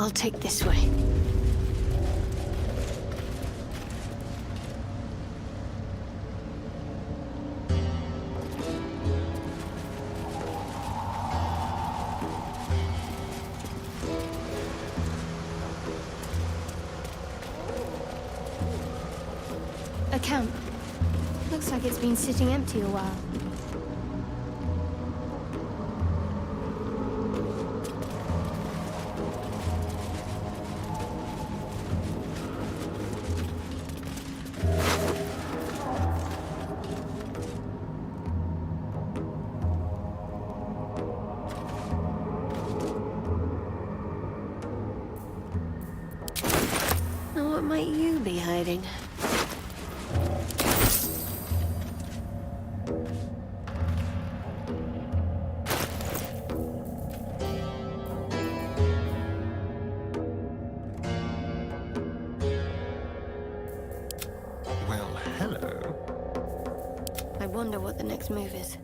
I'll take this way. A camp. Looks like it's been sitting empty a while. Now what might you be hiding? Well, hello. I wonder what the next move is.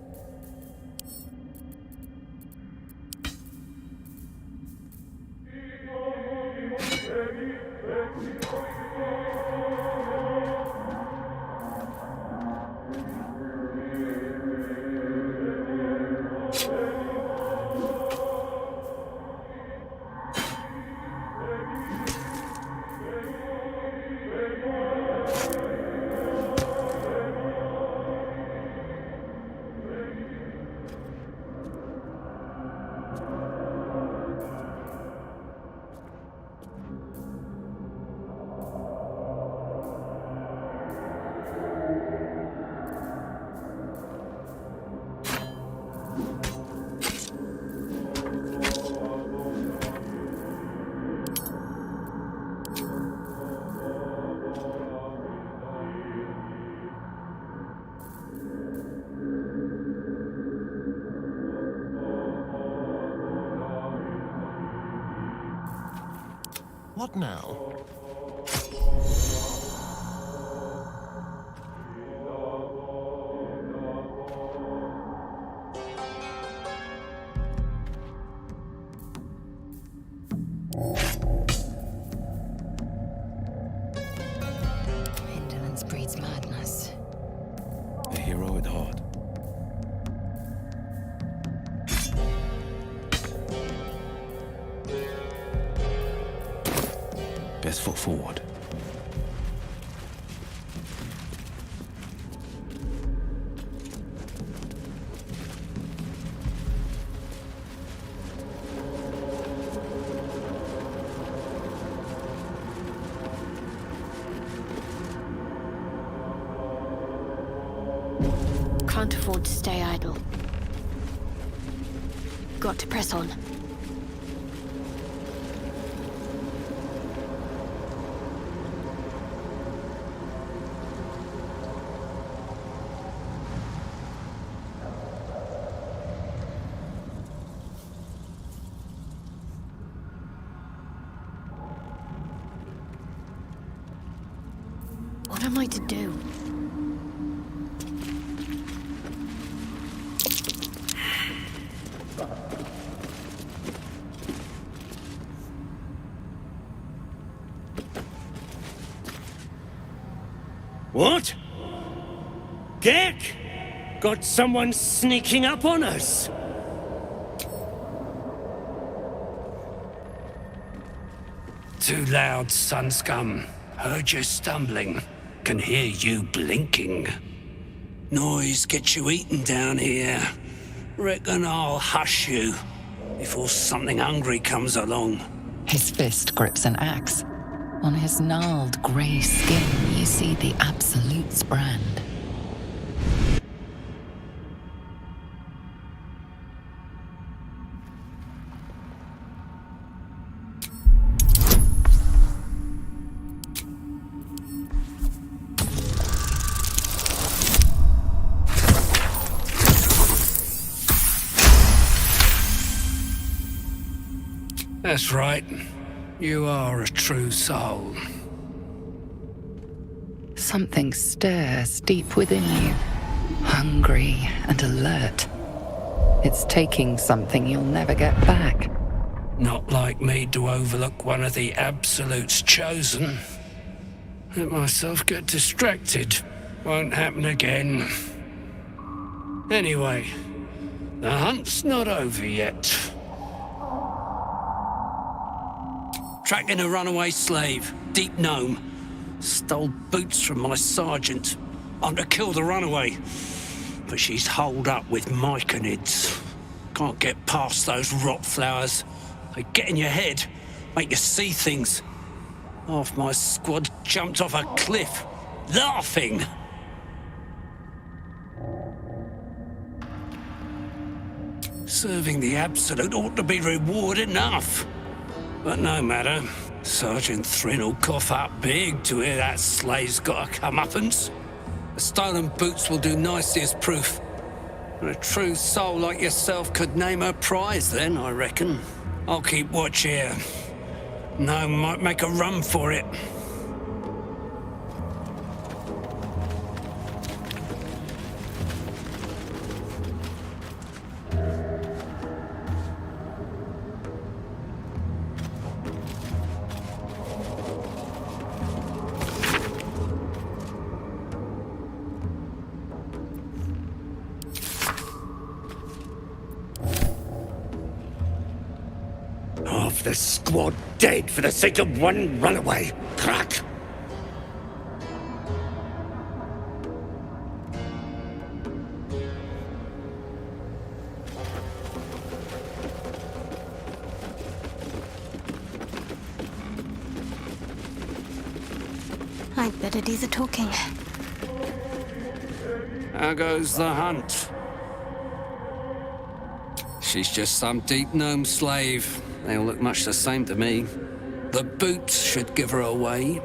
What now? Indolence breeds madness. A hero at heart. Best foot forward. Can't afford to stay idle. Got to press on. What am I to do? What? Gek? Got someone sneaking up on us? Too loud, sun scum. Heard you stumbling. Can hear you blinking. Noise gets you eaten down here. Reckon I'll hush you before something hungry comes along. His fist grips an axe. On his gnarled grey skin, you see the Absolute's brand. That's right. You are a true soul. Something stirs deep within you, hungry and alert. It's taking something you'll never get back. Not like me to overlook one of the absolutes chosen. Let myself get distracted. Won't happen again. Anyway, the hunt's not over yet. Tracking a runaway slave, deep gnome. Stole boots from my sergeant. I'm to kill the runaway, but she's holed up with myconids. Can't get past those rot flowers. They get in your head, make you see things. Half my squad jumped off a cliff, laughing. Serving the Absolute ought to be reward enough. But no matter. Sergeant Thrin will cough up big to hear that slave's got a comeuppance. The stolen boots will do nicely as proof. And a true soul like yourself could name her prize then, I reckon. I'll keep watch here. No might make a run for it. Half the squad dead for the sake of one runaway. Crack! I better do the talking. How goes the hunt? She's just some deep gnome slave. They all look much the same to me. The boots should give her away.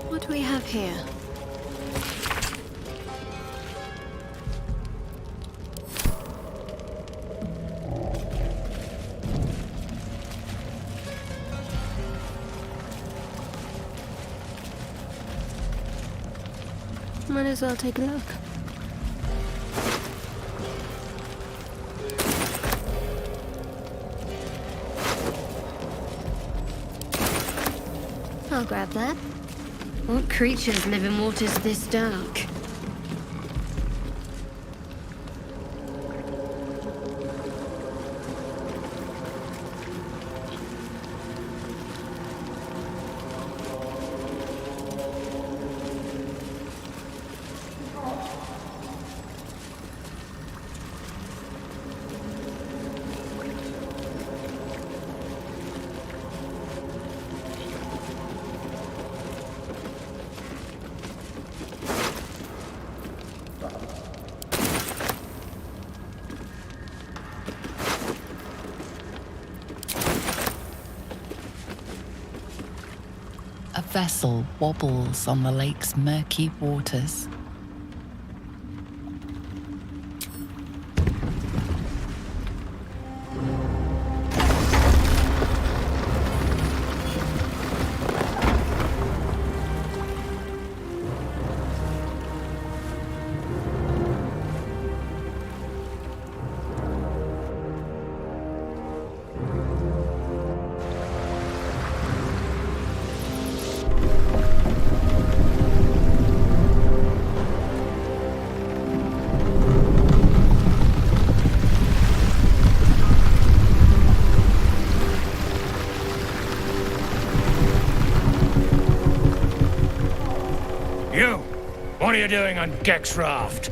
What do we have here? Might as well take a look. I'll grab that. What creatures live in waters this dark? A vessel wobbles on the lake's murky waters. are you doing on Gek's raft?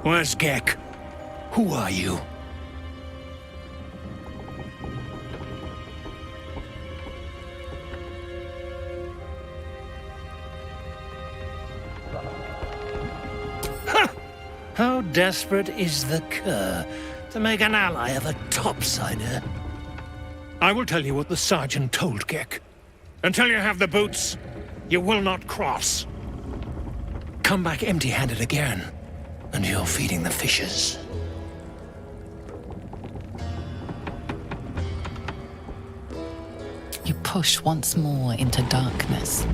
Where's Gek? Who are you? How desperate is the cur to make an ally of a topsider? I will tell you what the sergeant told Gek. Until you have the boots, you will not cross. Come back empty-handed again, and you're feeding the fishes. You push once more into darkness.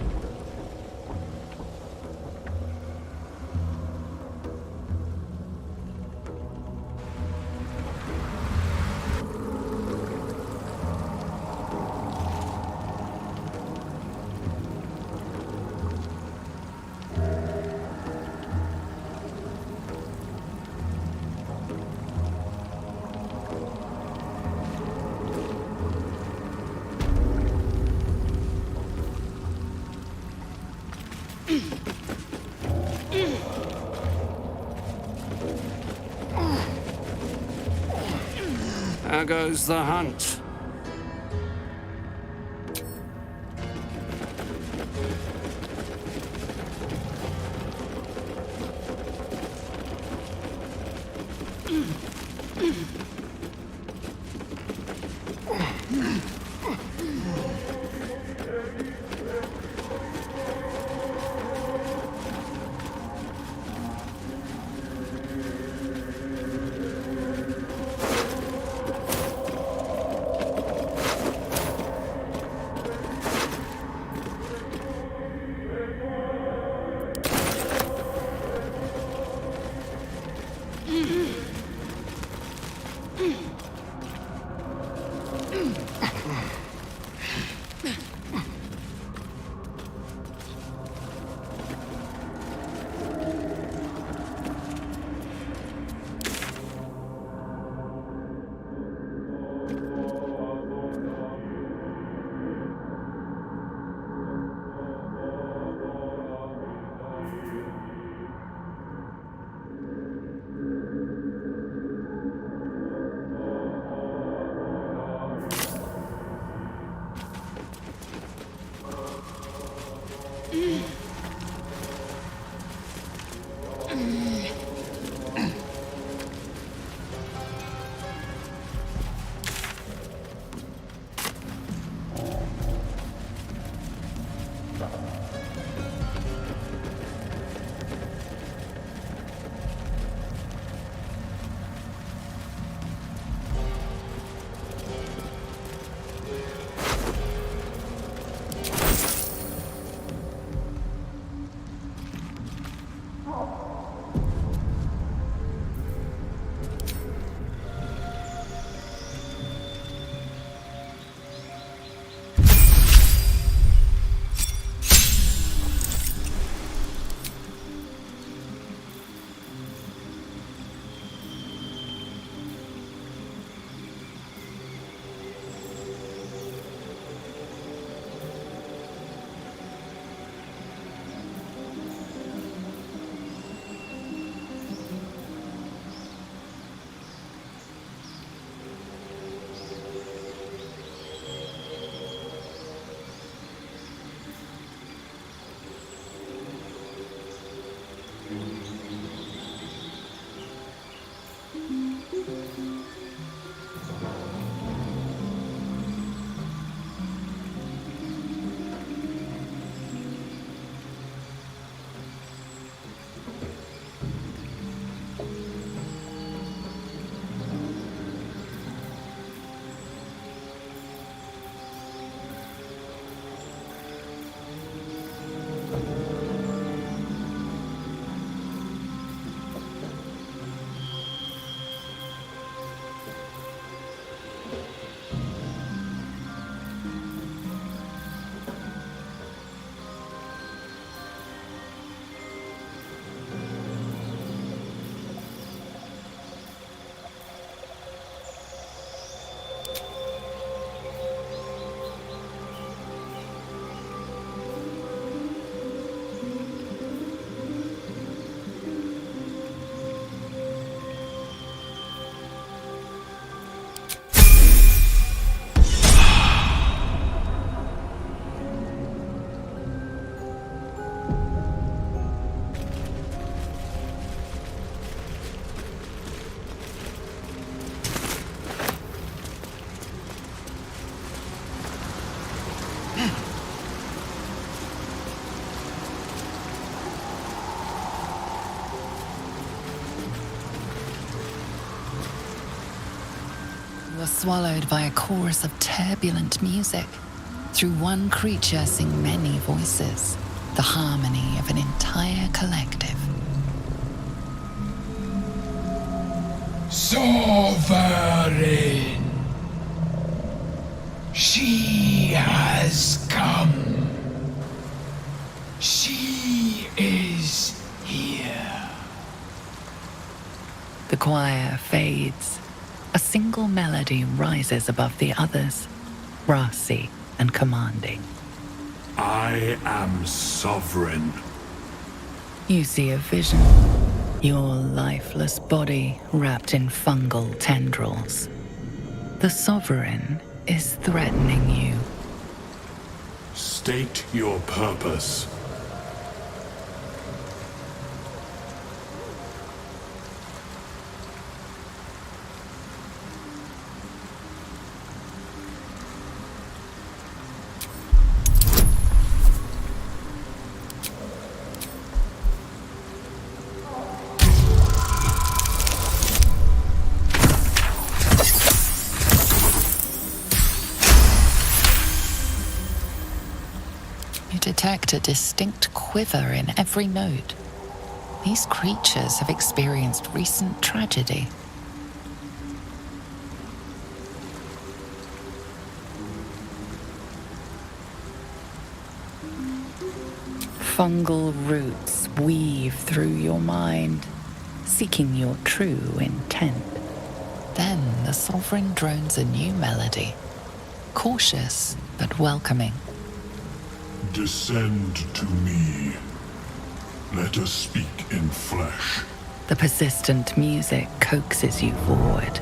How goes the hunt? are swallowed by a chorus of turbulent music. Through one creature sing many voices, the harmony of an entire collective. Sovereign! She has come. She is here. The choir fades. A single melody rises above the others, brassy and commanding. I am sovereign. You see a vision. Your lifeless body wrapped in fungal tendrils. The Sovereign is threatening you. State your purpose. Detect a distinct quiver in every note. These creatures have experienced recent tragedy. Fungal roots weave through your mind, seeking your true intent. Then the Sovereign drones a new melody, cautious but welcoming. Descend to me. Let us speak in flesh. The persistent music coaxes you forward.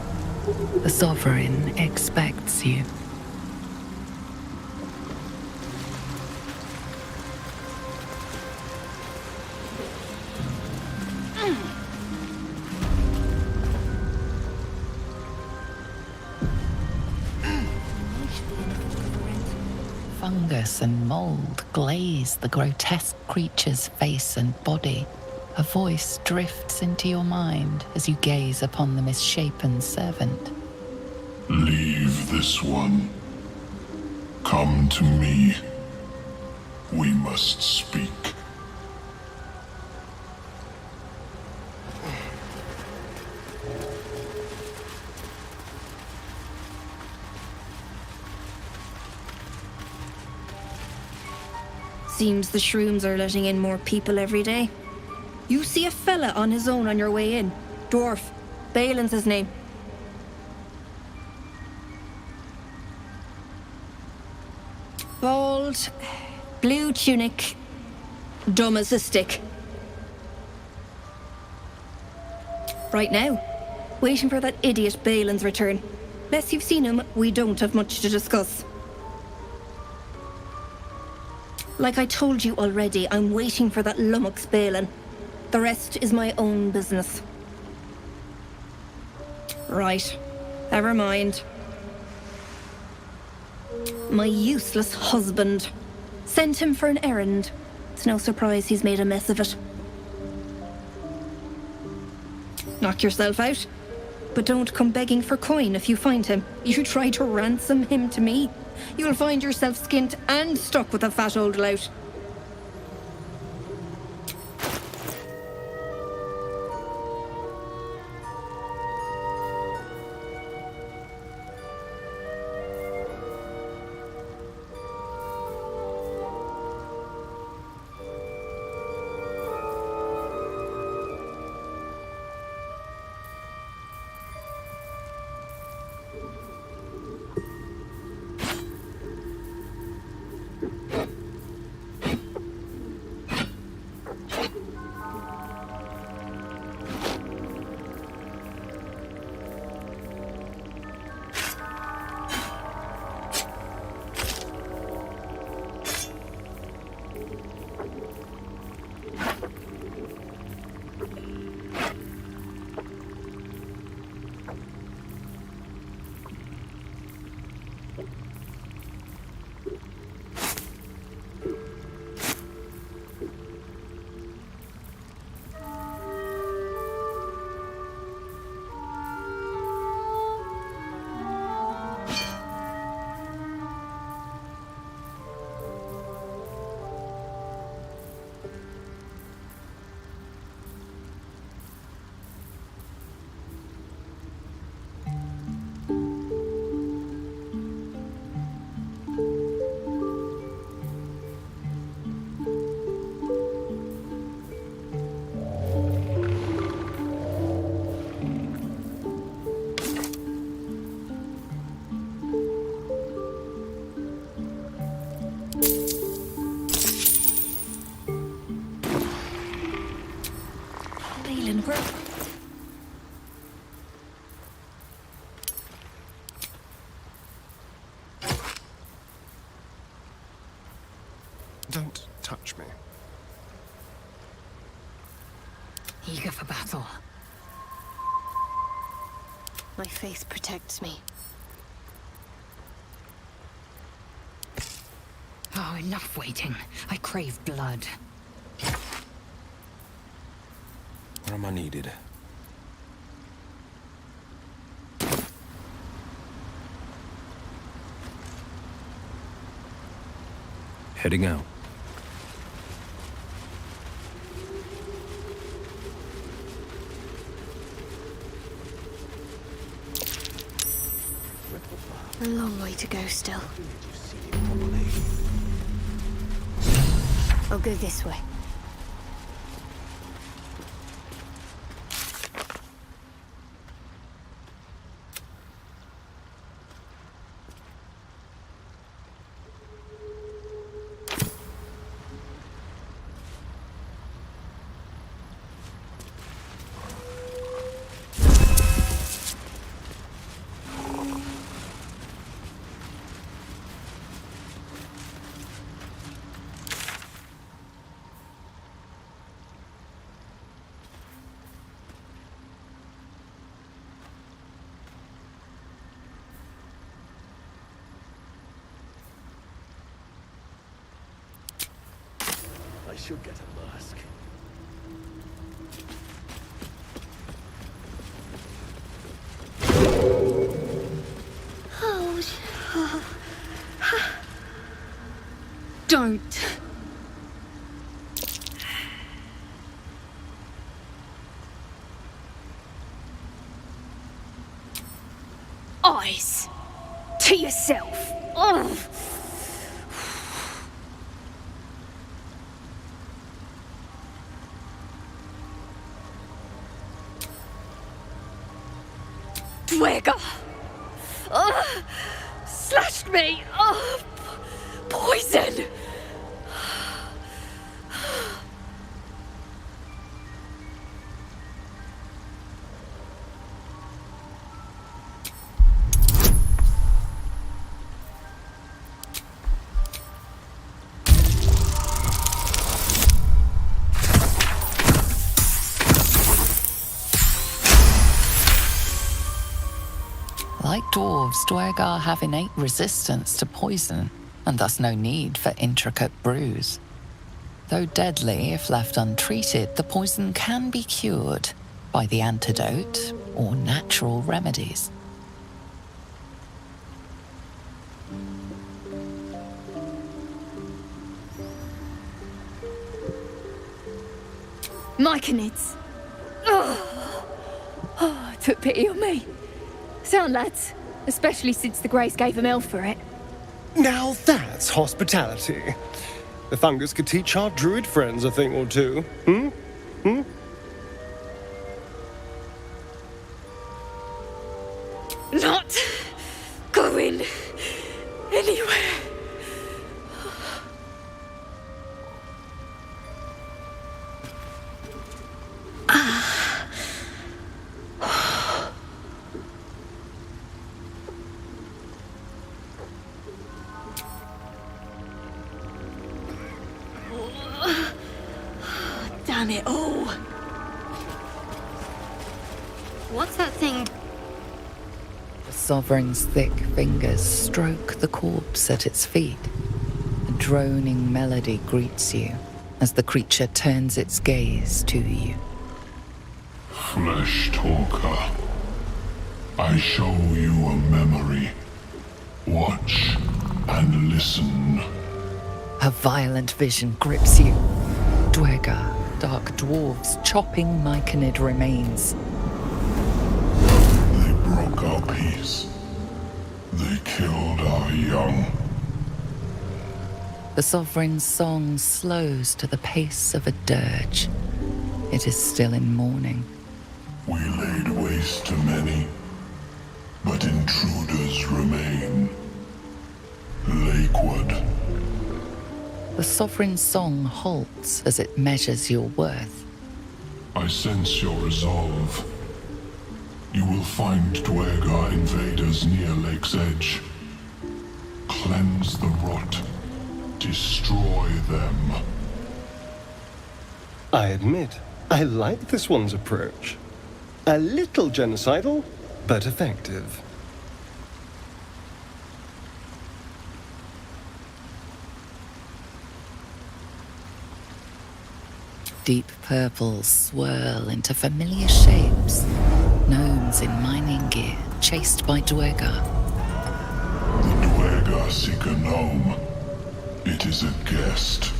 The Sovereign expects you. Fungus and mold glaze the grotesque creature's face and body. A voice drifts into your mind as you gaze upon the misshapen servant. Leave this one. Come to me. We must speak. Seems the shrooms are letting in more people every day. You see a fella on his own on your way in. Dwarf. Balin's his name. Bald, blue tunic, dumb as a stick. Right now, waiting for that idiot Balin's return. Unless you've seen him, we don't have much to discuss. Like I told you already, I'm waiting for that lummox Balin. The rest is my own business. Right. Never mind. My useless husband. Sent him for an errand. It's no surprise he's made a mess of it. Knock yourself out. But don't come begging for coin if you find him. You try to ransom him to me, you'll find yourself skint and stuck with a fat old lout. Don't touch me. Eager for battle. My faith protects me. Oh, enough waiting. I crave blood. Where am I needed? Heading out. A long way to go still. I'll go this way. I should get a mask. Don't. Eyes! To yourself! Ugh. Dwagger! Slashed me! Poison! Like dwarves, Dwergar have innate resistance to poison, and thus no need for intricate brews. Though deadly if left untreated, the poison can be cured by the antidote or natural remedies. Myconids! Took pity on me. Sound, lads. Especially since the Greys gave him hell for it. Now that's hospitality. The fungus could teach our druid friends a thing or two. Not going anywhere. Damn it all. What's that thing? The Sovereign's thick fingers stroke the corpse at its feet. A droning melody greets you as the creature turns its gaze to you. Flesh talker, I show you a memory. Watch and listen. A violent vision grips you. Dwergar, dark dwarves chopping myconid remains. They broke our peace. They killed our young. The Sovereign's song slows to the pace of a dirge. It is still in mourning. We laid waste to many, but intruders remain. Lakewood. The Sovereign's song halts as it measures your worth. I sense your resolve. You will find Dwergar invaders near Lake's Edge. Cleanse the rot Destroy them. I admit, I like this one's approach. A little genocidal, but effective. Deep purples swirl into familiar shapes. Gnomes in mining gear, chased by Dweger. The Dweger seek a gnome. It is a guest.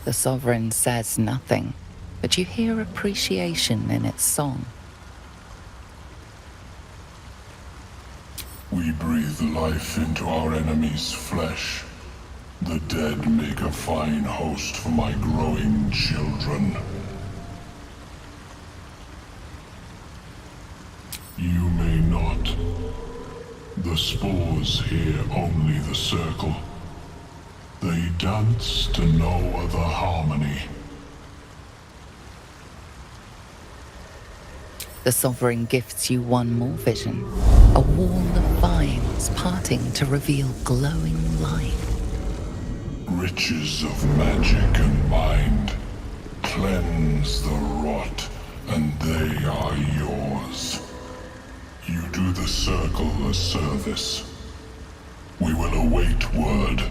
The Sovereign says nothing, but you hear appreciation in its song. We breathe life into our enemy's flesh. The dead make a fine host for my growing children. You may not. The spores hear only the circle. They dance to no other harmony. The Sovereign gifts you one more vision. A wall of vines parting to reveal glowing light. Riches of magic and mind. Cleanse the rot, and they are yours. You do the circle a service. We will await word.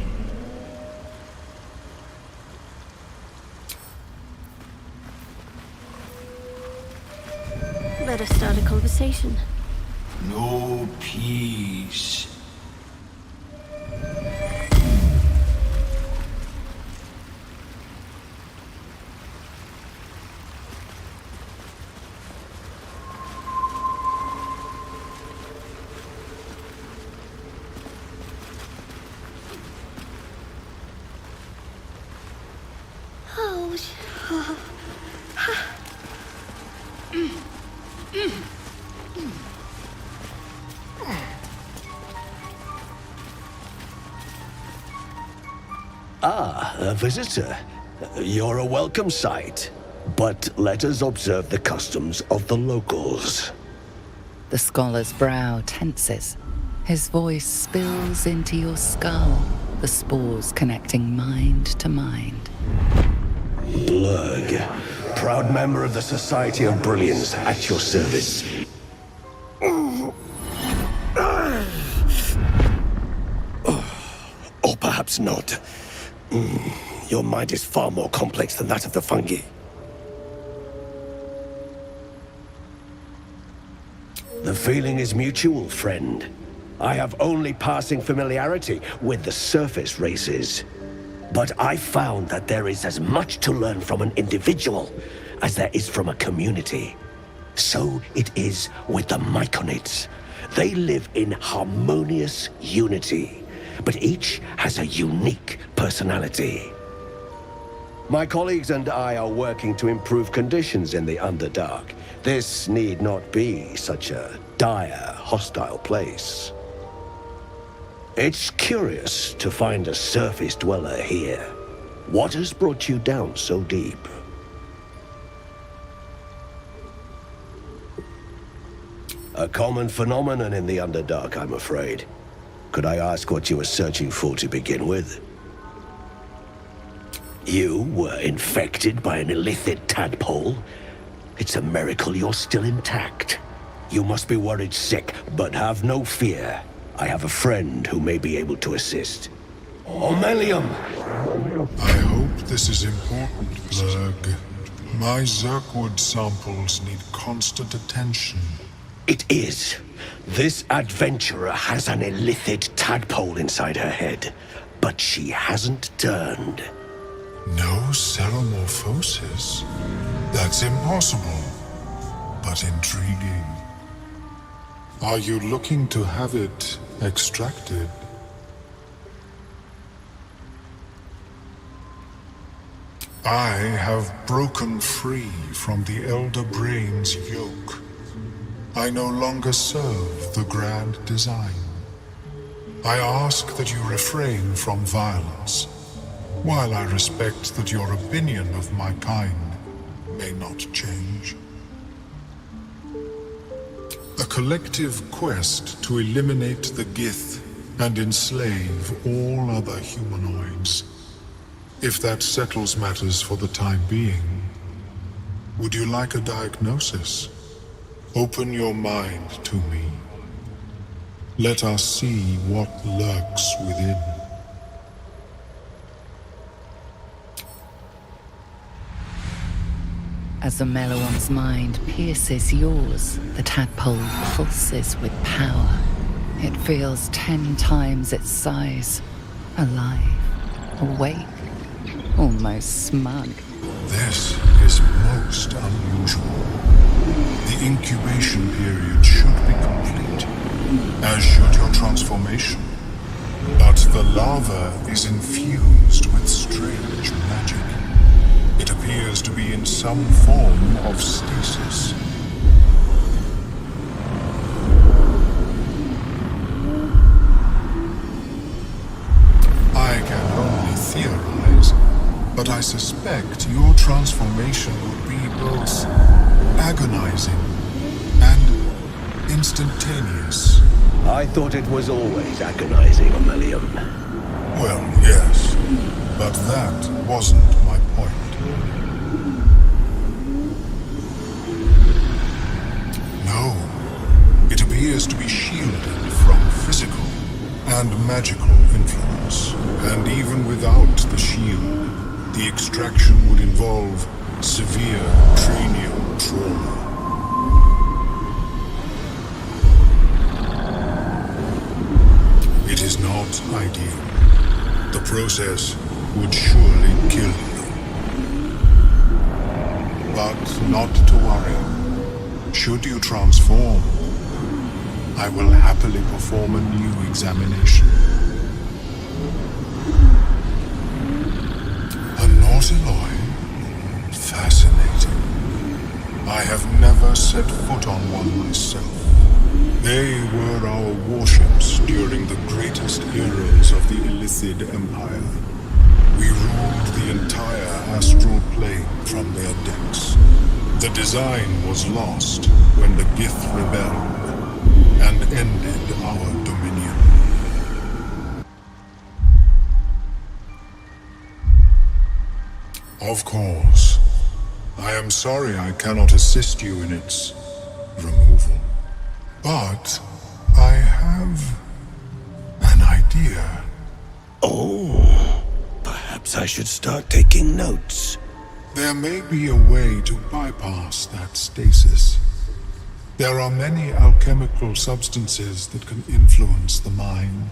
Let us start a conversation. No peace. Ah, a visitor. You're a welcome sight. But let us observe the customs of the locals. The scholar's brow tenses. His voice spills into your skull, the spores connecting mind to mind. Blurg, proud member of the Society of Brilliance, at your service. Or perhaps not. Your mind is far more complex than that of the fungi. The feeling is mutual, friend. I have only passing familiarity with the surface races. But I found that there is as much to learn from an individual as there is from a community. So it is with the Myconids. They live in harmonious unity, but each has a unique personality. My colleagues and I are working to improve conditions in the Underdark. This need not be such a dire, hostile place. It's curious to find a surface dweller here. What has brought you down so deep? A common phenomenon in the Underdark, I'm afraid. Could I ask what you were searching for to begin with? You were infected by an illithid tadpole? It's a miracle you're still intact. You must be worried sick, but have no fear. I have a friend who may be able to assist. Omelium! I hope this is important, Blurg. My Zerkwood samples need constant attention. It is. This adventurer has an illithid tadpole inside her head, but she hasn't turned. No ceremorphosis? That's impossible, but intriguing. Are you looking to have it extracted? I have broken free from the Elder Brain's yoke. I no longer serve the grand design. I ask that you refrain from violence, while I respect that your opinion of my kind may not change. collective quest to eliminate the Gith and enslave all other humanoids. If that settles matters for the time being, would you like a diagnosis? Open your mind to me. Let us see what lurks within. As the Meloan's mind pierces yours, the tadpole pulses with power. It feels 10 times its size. Alive, awake, almost smug. This is most unusual. The incubation period should be complete, as should your transformation. But the larva is infused with strange magic. It appears to be in some form of stasis. I can only theorize, but I suspect your transformation would be both agonizing and instantaneous. I thought it was always agonizing, Aurelium. Well, yes, but that wasn't my point. No, it appears to be shielded from physical and magical influence. And even without the shield, the extraction would involve severe cranial trauma. It is not ideal. The process would surely kill you. But not to worry. Should you transform, I will happily perform a new examination. A Nautiloid? Fascinating. I have never set foot on one myself. They were our warships during the greatest eras of the Illithid Empire. We ruled the entire astral plane from their decks. The design was lost when the Gith rebelled and ended our dominion. Of course. I am sorry I cannot assist you in its removal. But I have an idea. Oh, perhaps I should start taking notes. There may be a way to bypass that stasis. There are many alchemical substances that can influence the mind.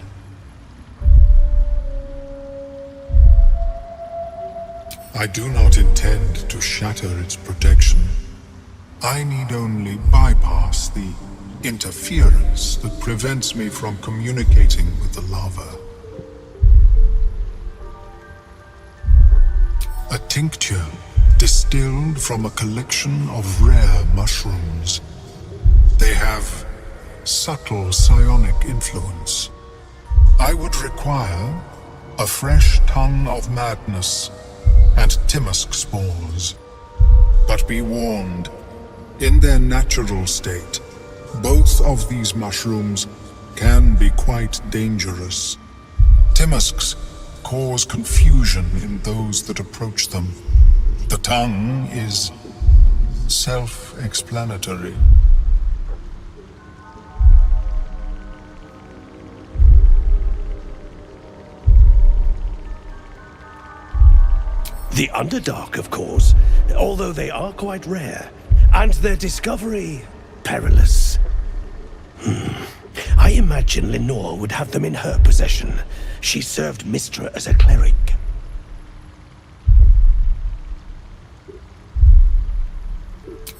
I do not intend to shatter its protection. I need only bypass the interference that prevents me from communicating with the larva. A tincture distilled from a collection of rare mushrooms. They have subtle psionic influence. I would require a fresh tongue of madness and Timusk spores. But be warned, in their natural state, both of these mushrooms can be quite dangerous. Timusks cause confusion in those that approach them. The tongue is self-explanatory. The Underdark, of course, although they are quite rare, and their discovery perilous. I imagine Lenore would have them in her possession. She served Mistra as a cleric.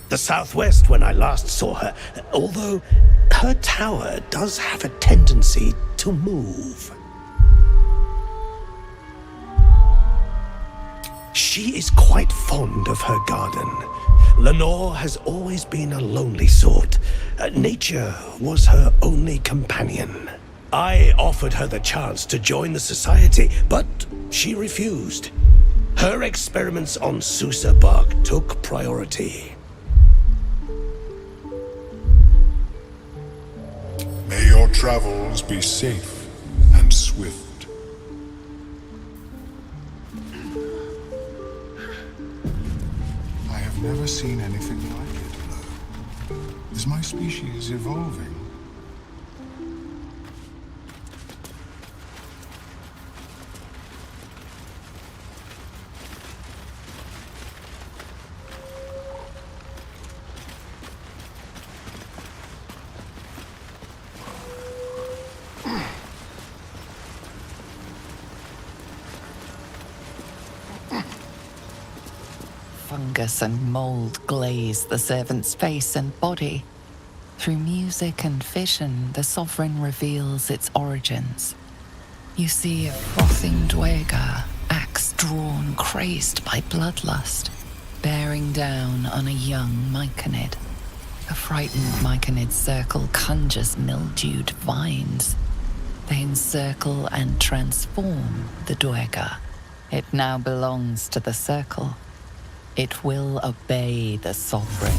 The southwest when I last saw her, although her tower does have a tendency to move. She is quite fond of her garden. Lenore has always been a lonely sort. Nature was her only companion. I offered her the chance to join the society, but she refused. Her experiments on Susa bark took priority. travels be safe and swift. I have never seen anything like it. Is my species evolving? Fungus and mold glaze the servant's face and body. Through music and vision, the sovereign reveals its origins. You see a frothing duergar, axe drawn, crazed by bloodlust, bearing down on a young myconid. A frightened myconid circle conjures mildewed vines. They encircle and transform the duergar. It now belongs to the circle. It will obey the sovereign.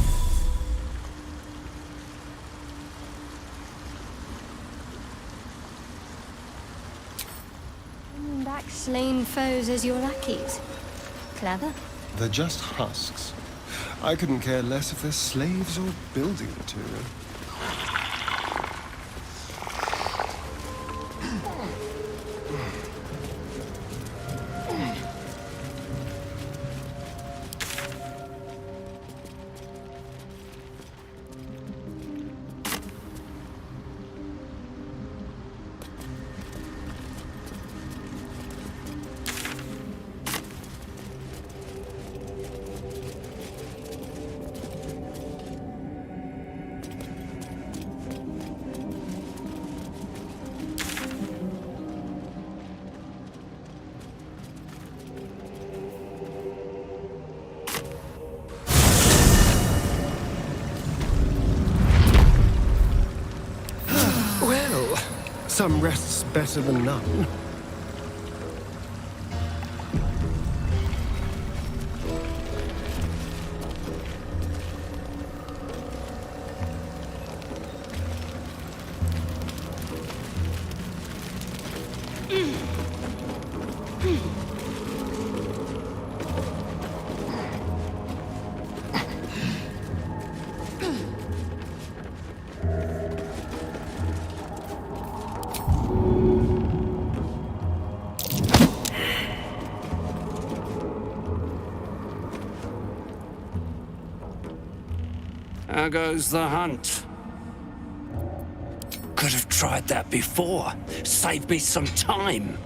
Back slain foes as your lackeys. Clever. They're just husks. I couldn't care less if they're slaves or building material. Some rest's better than none. How goes the hunt? Could have tried that before. Saved me some time.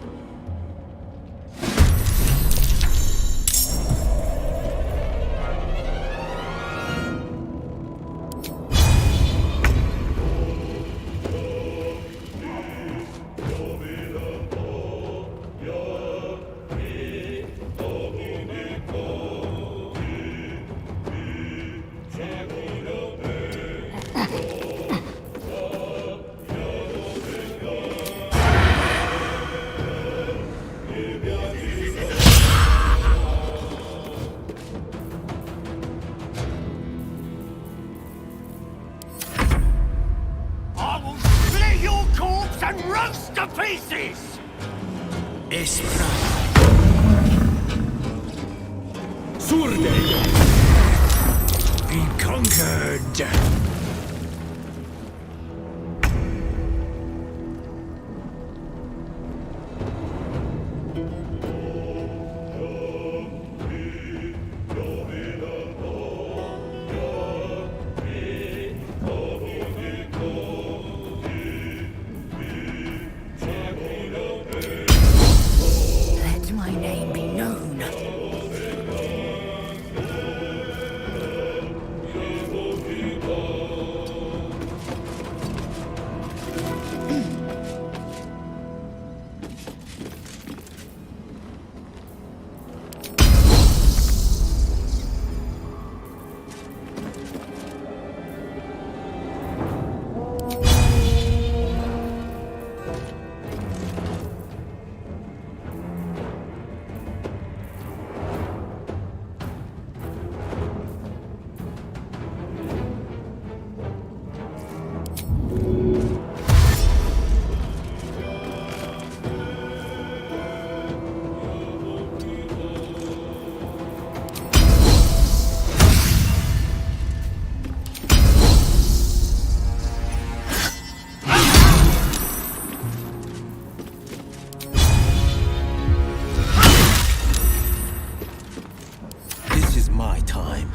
my time.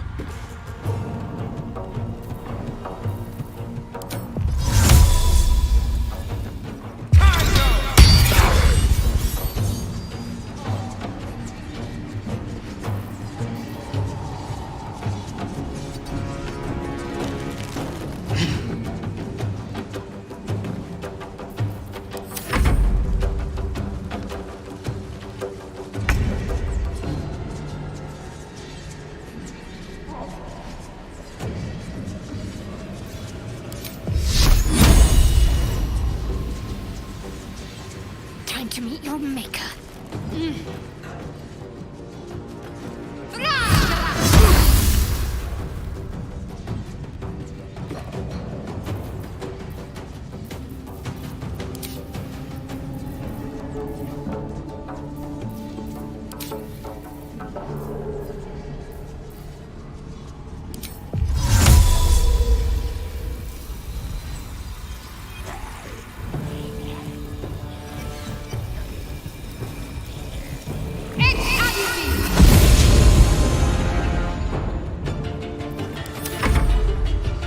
Time to meet your maker.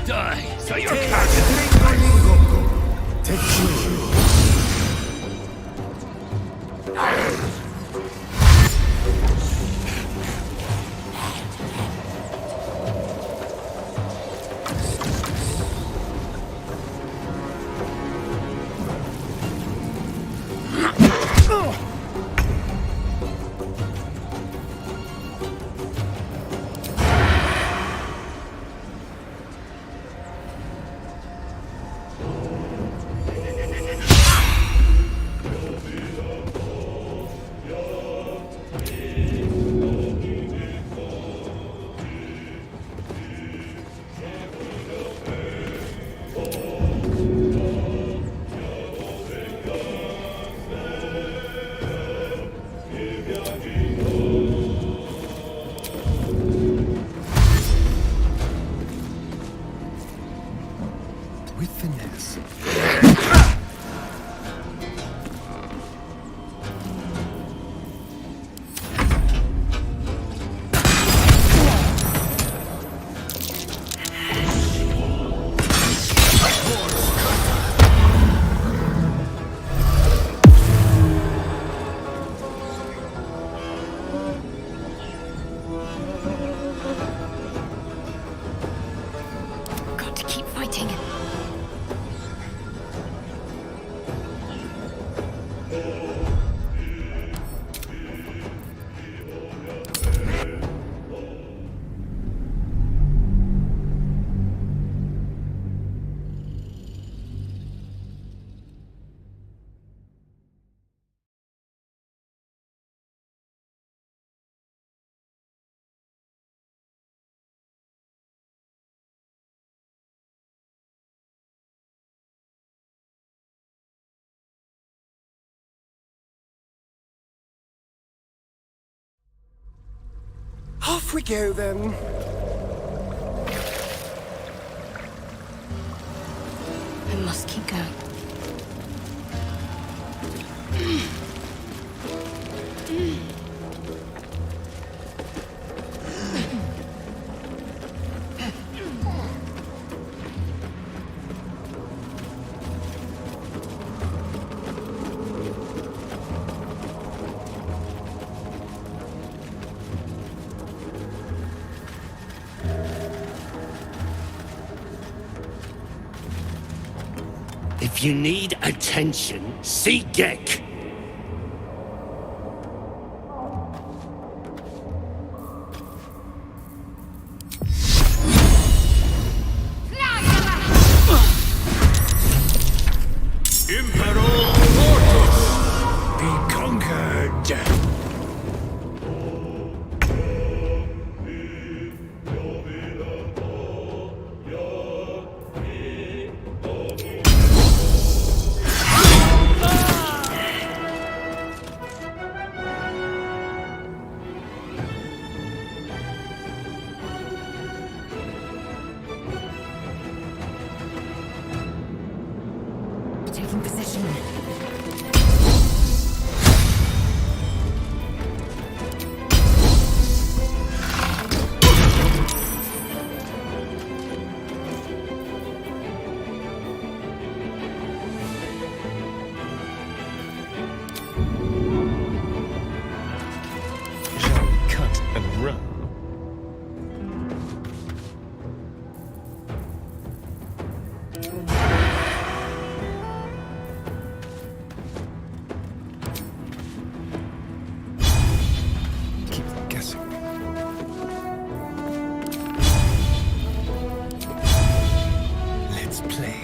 Die, so you're With finesse. Got to keep fighting. Off we go then. I must keep going. If you need attention, see Gek. Impero Mortis! Be conquered! Taking position. guessing. Let's play.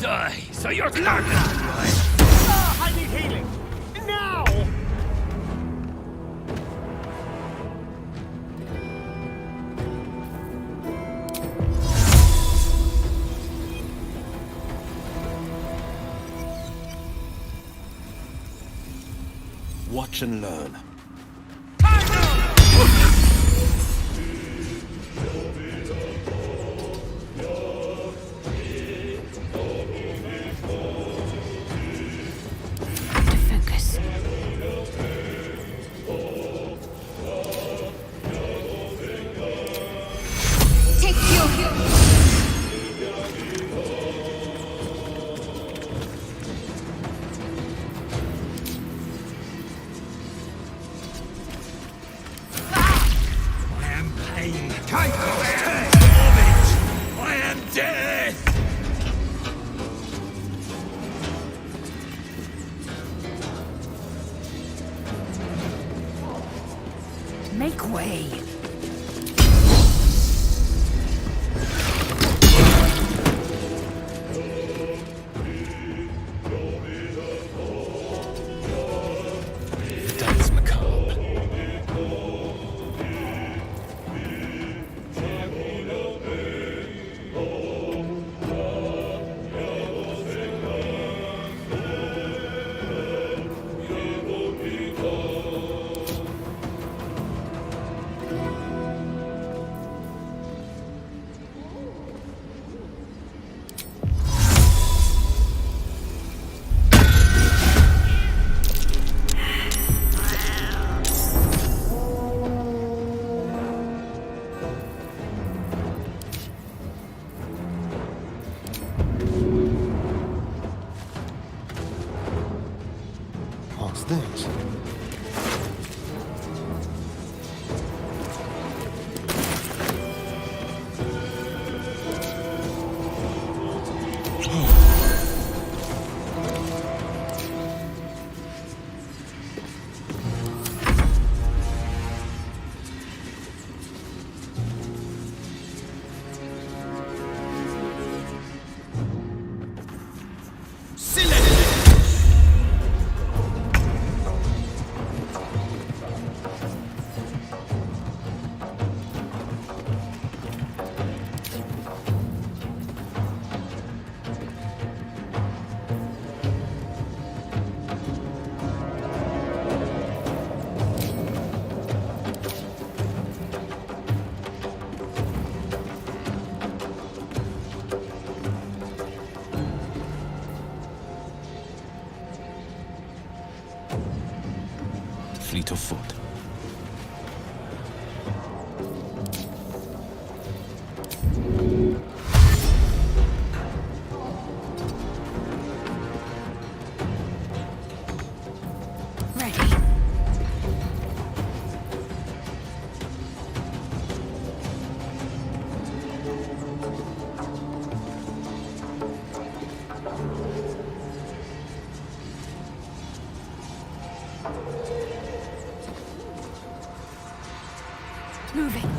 Die, so you're lucky! I need healing! Now! Watch and learn. Focus. Take your I am pain. Take orbit! I am death! make way. That is macabre. What's this? Fleet of foot. Ready. Moving.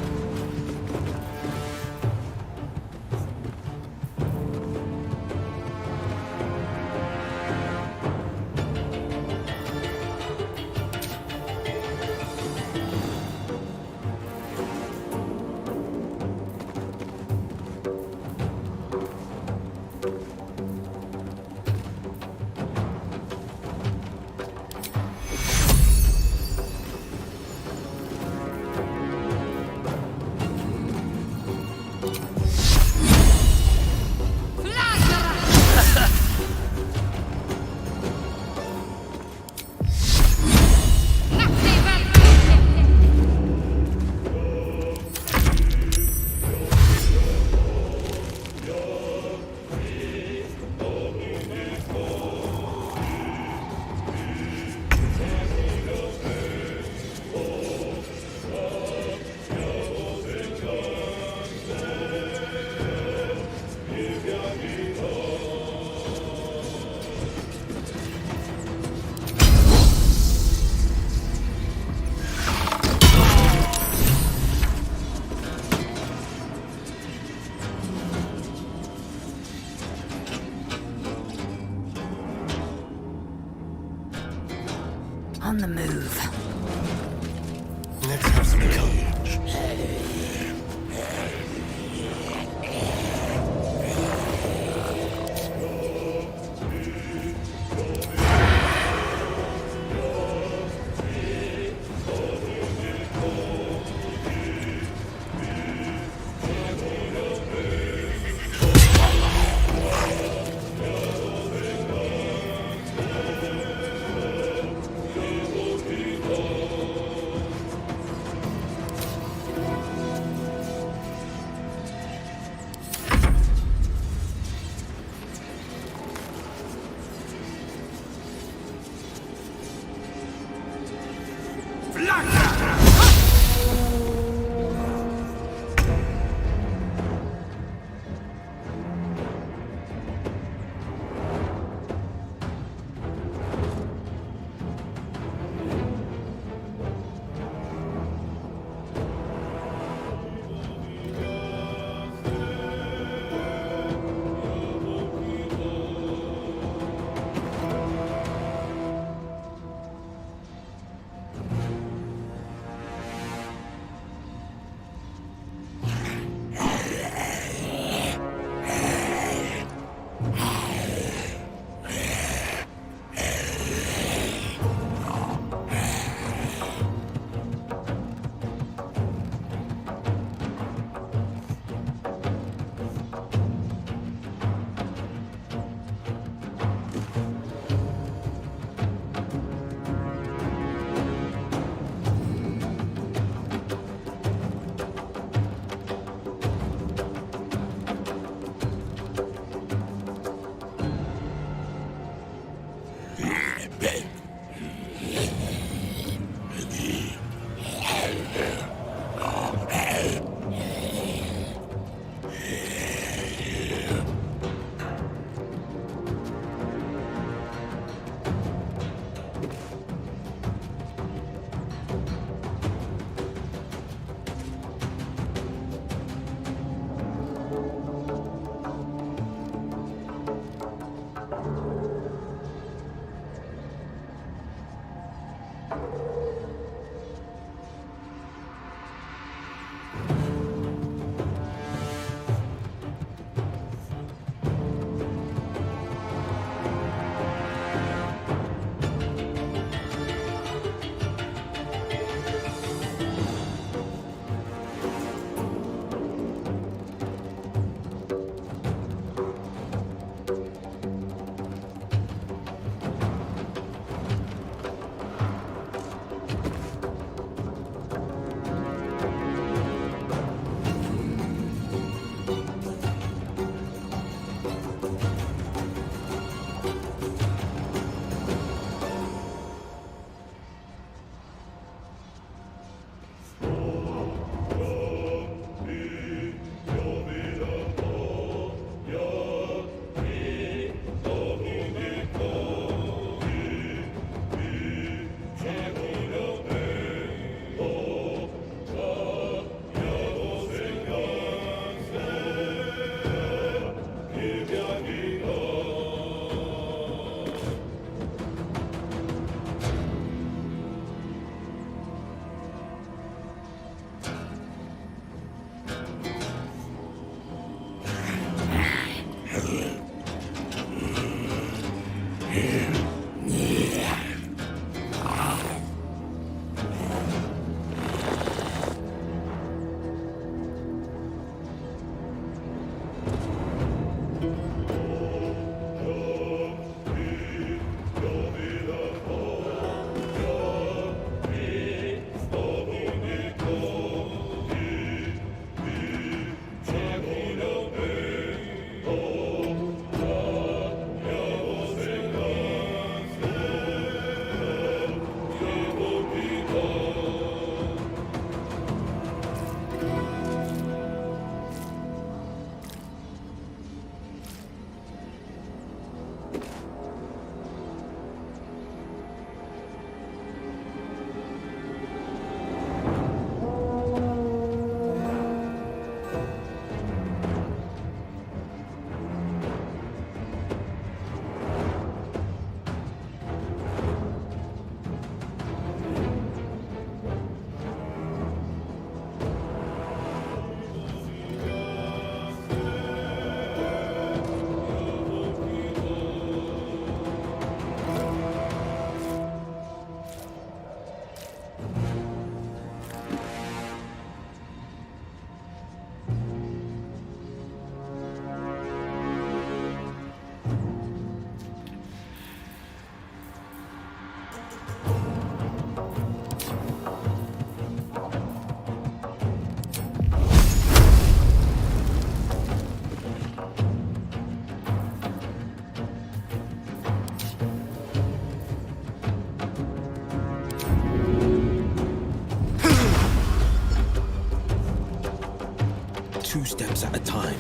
2 steps at a time.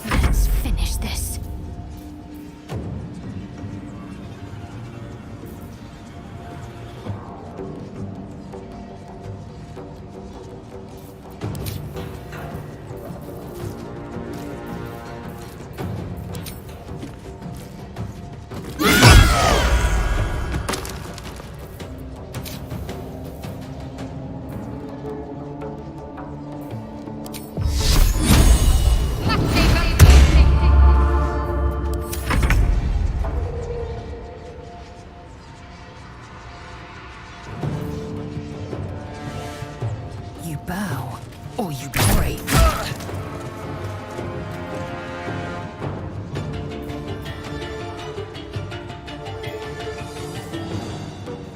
Let's finish this. You bow, or you break.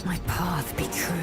My path be true.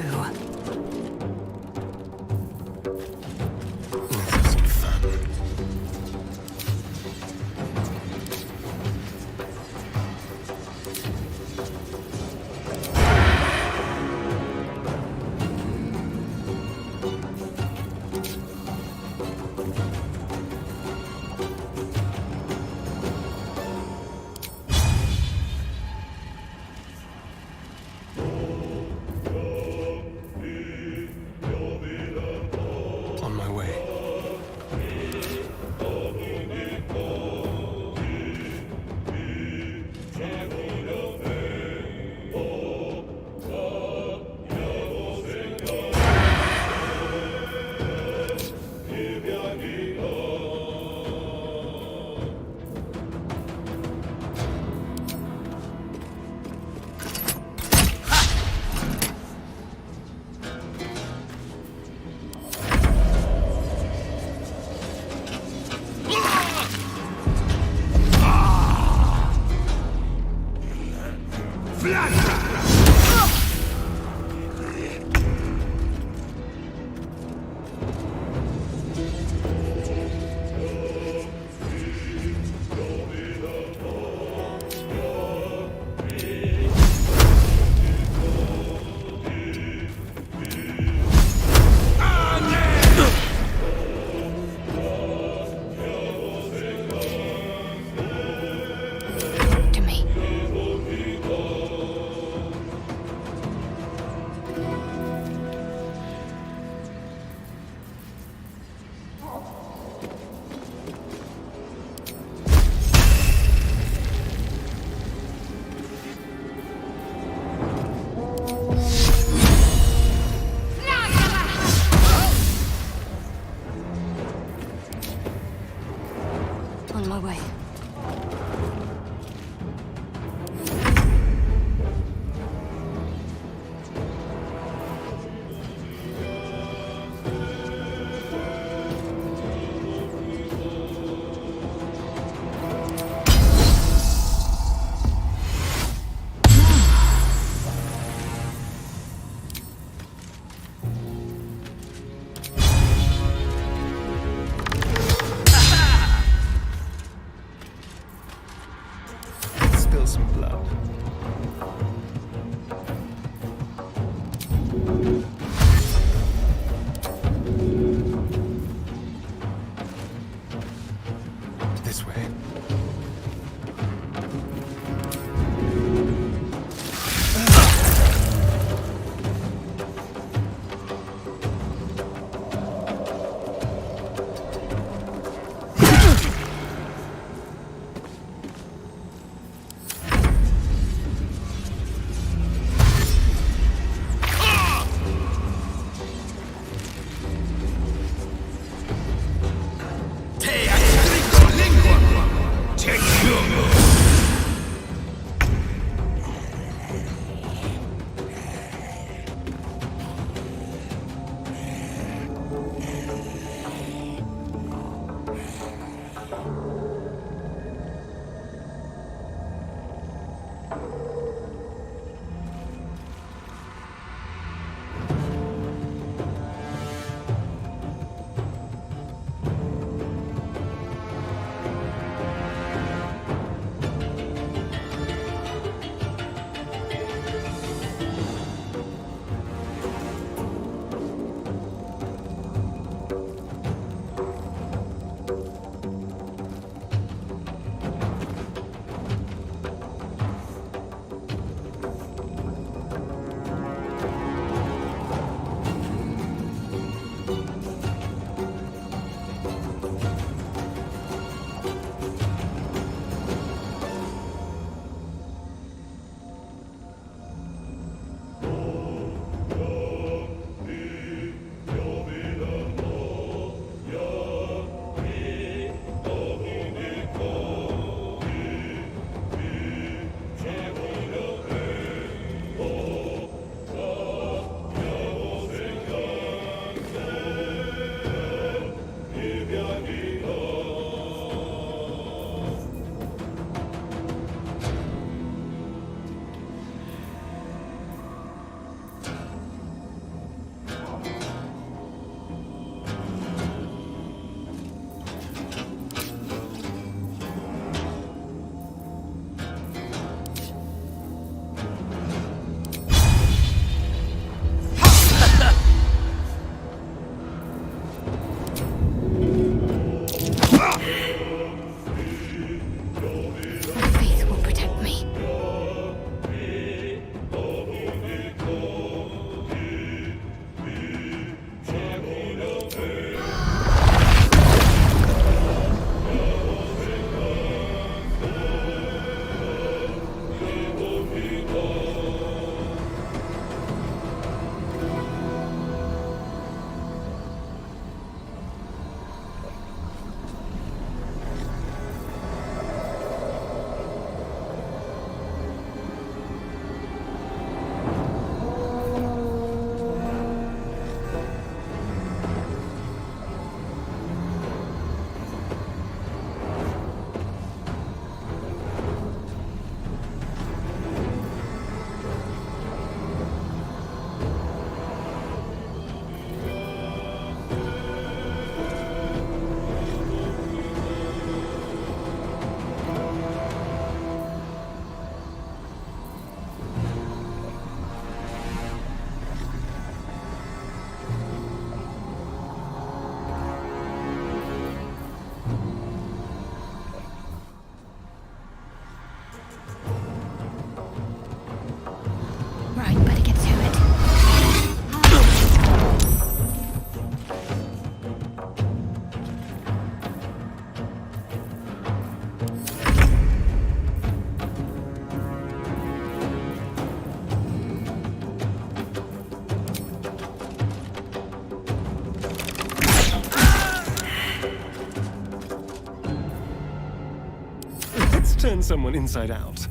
Turn someone inside out.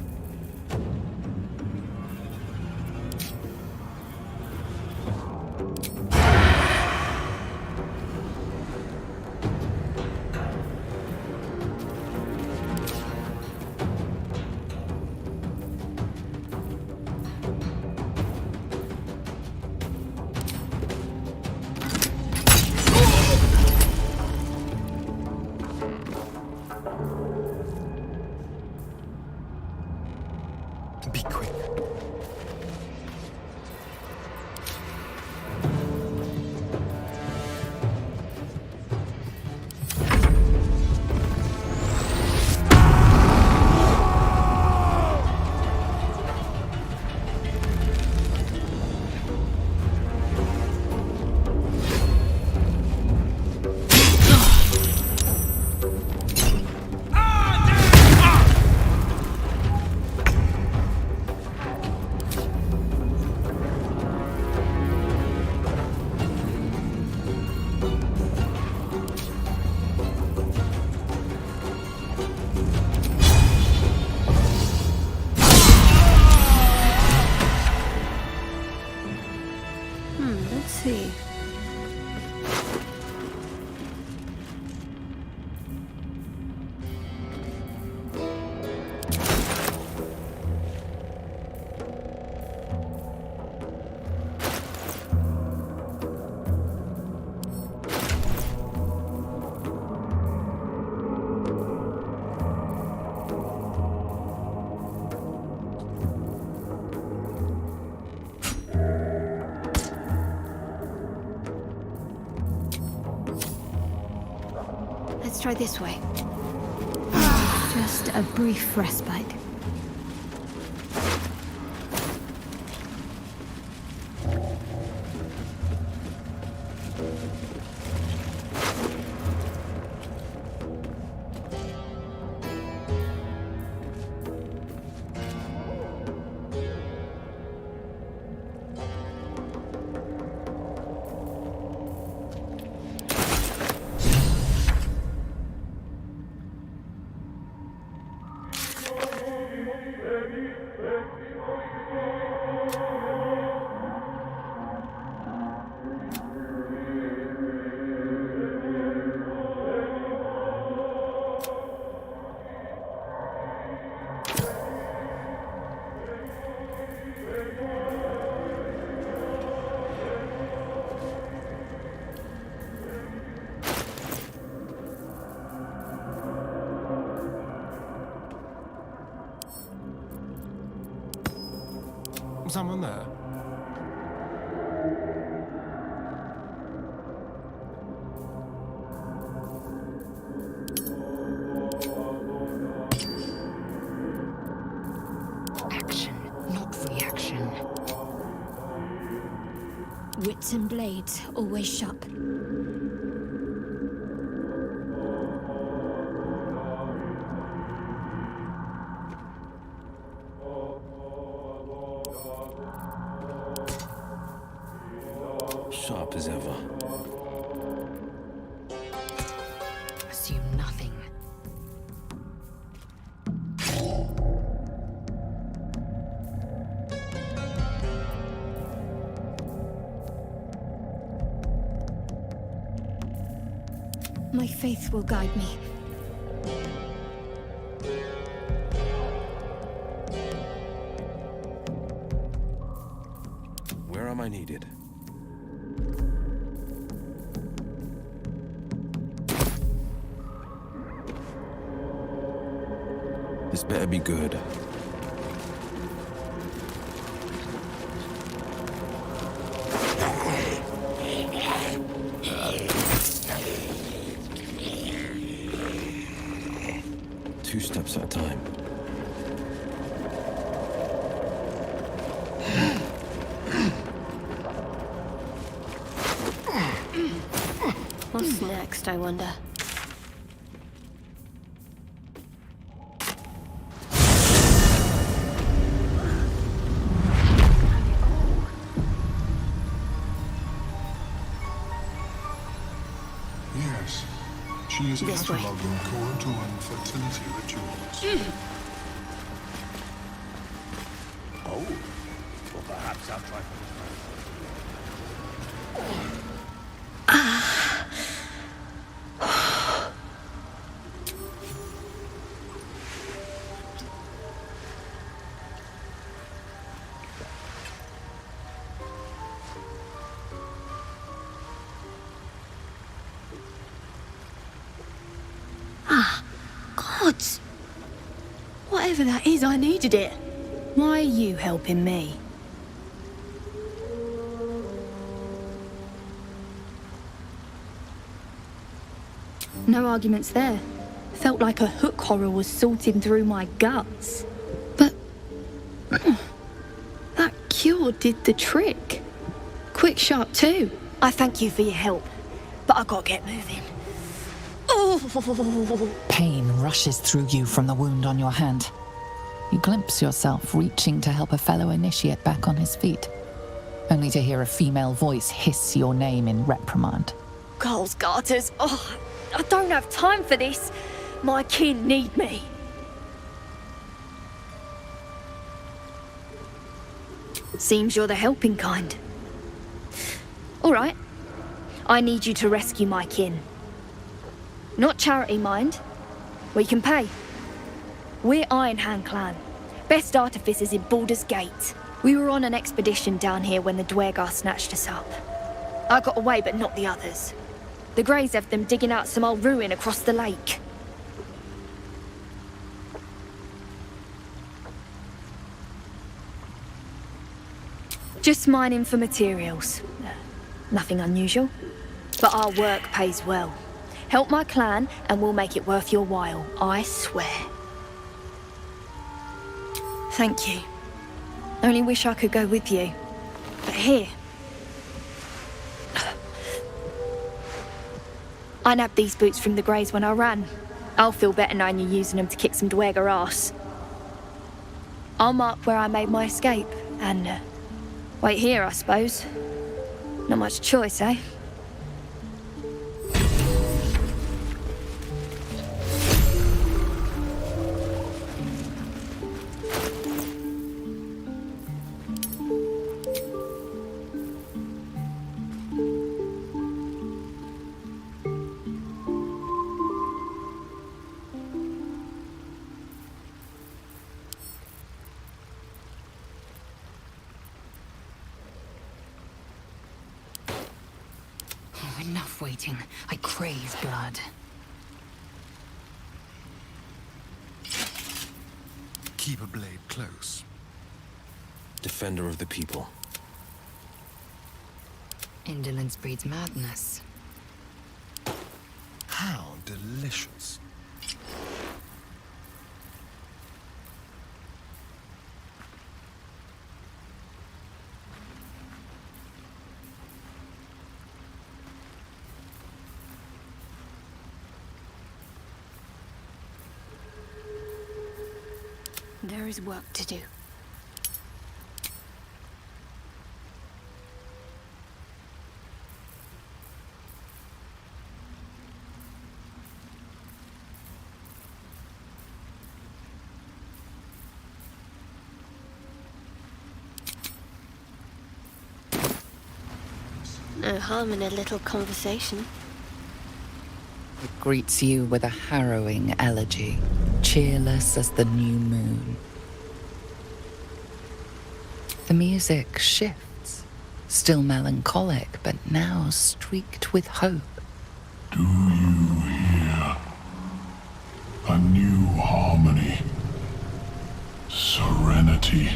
Be quick. Let's see. Let's try this way. Just a brief respite. Someone there? Action, not reaction. Wits and blades, always sharp. Sharp as ever. Assume nothing. My faith will guide me. Where am I needed? This better be good. Two steps at a time. What's next, I wonder? Yes, she is This way. cataloging Korontoan fertility rituals. Gods! Whatever that is, I needed it. Why are you helping me? No arguments there. Felt like a hook horror was sorting through my guts. But... that cure did the trick. Quick, sharp too. I thank you for your help, but I gotta get moving. Oh! Pain rushes through you from the wound on your hand. You glimpse yourself reaching to help a fellow initiate back on his feet, only to hear a female voice hiss your name in reprimand. Girls, garters, oh, I don't have time for this. My kin need me. Seems you're the helping kind. All right. I need you to rescue my kin. Not charity, mind. We can pay. We're Iron Hand Clan. Best artificers in Baldur's Gate. We were on an expedition down here when the Dwergar snatched us up. I got away, but not the others. The Greys have them digging out some old ruin across the lake. Just mining for materials. Nothing unusual. But our work pays well. Help my clan and we'll make it worth your while, I swear. Thank you. Only wish I could go with you. But here... I nabbed these boots from the Greys when I ran. I'll feel better knowing you're using them to kick some Dwergar ass. I'll mark where I made my escape, and wait here, I suppose. Not much choice, eh? Enough waiting. I crave blood. Keep a blade close. Defender of the people. Indolence breeds madness. How delicious. There is work to do. No harm in a little conversation. It greets you with a harrowing elegy, cheerless as the new moon. The music shifts, still melancholic, but now streaked with hope. Do you hear? A new harmony. Serenity.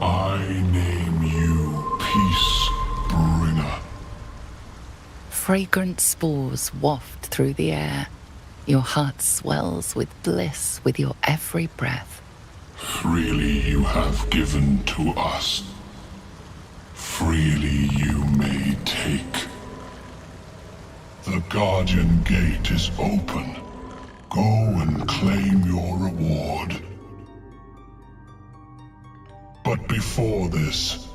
I name you Peace Bringer. Fragrant spores waft through the air. Your heart swells with bliss with your every breath. Freely you have given to us. Freely you may take. The Guardian Gate is open. Go and claim your reward. But before this,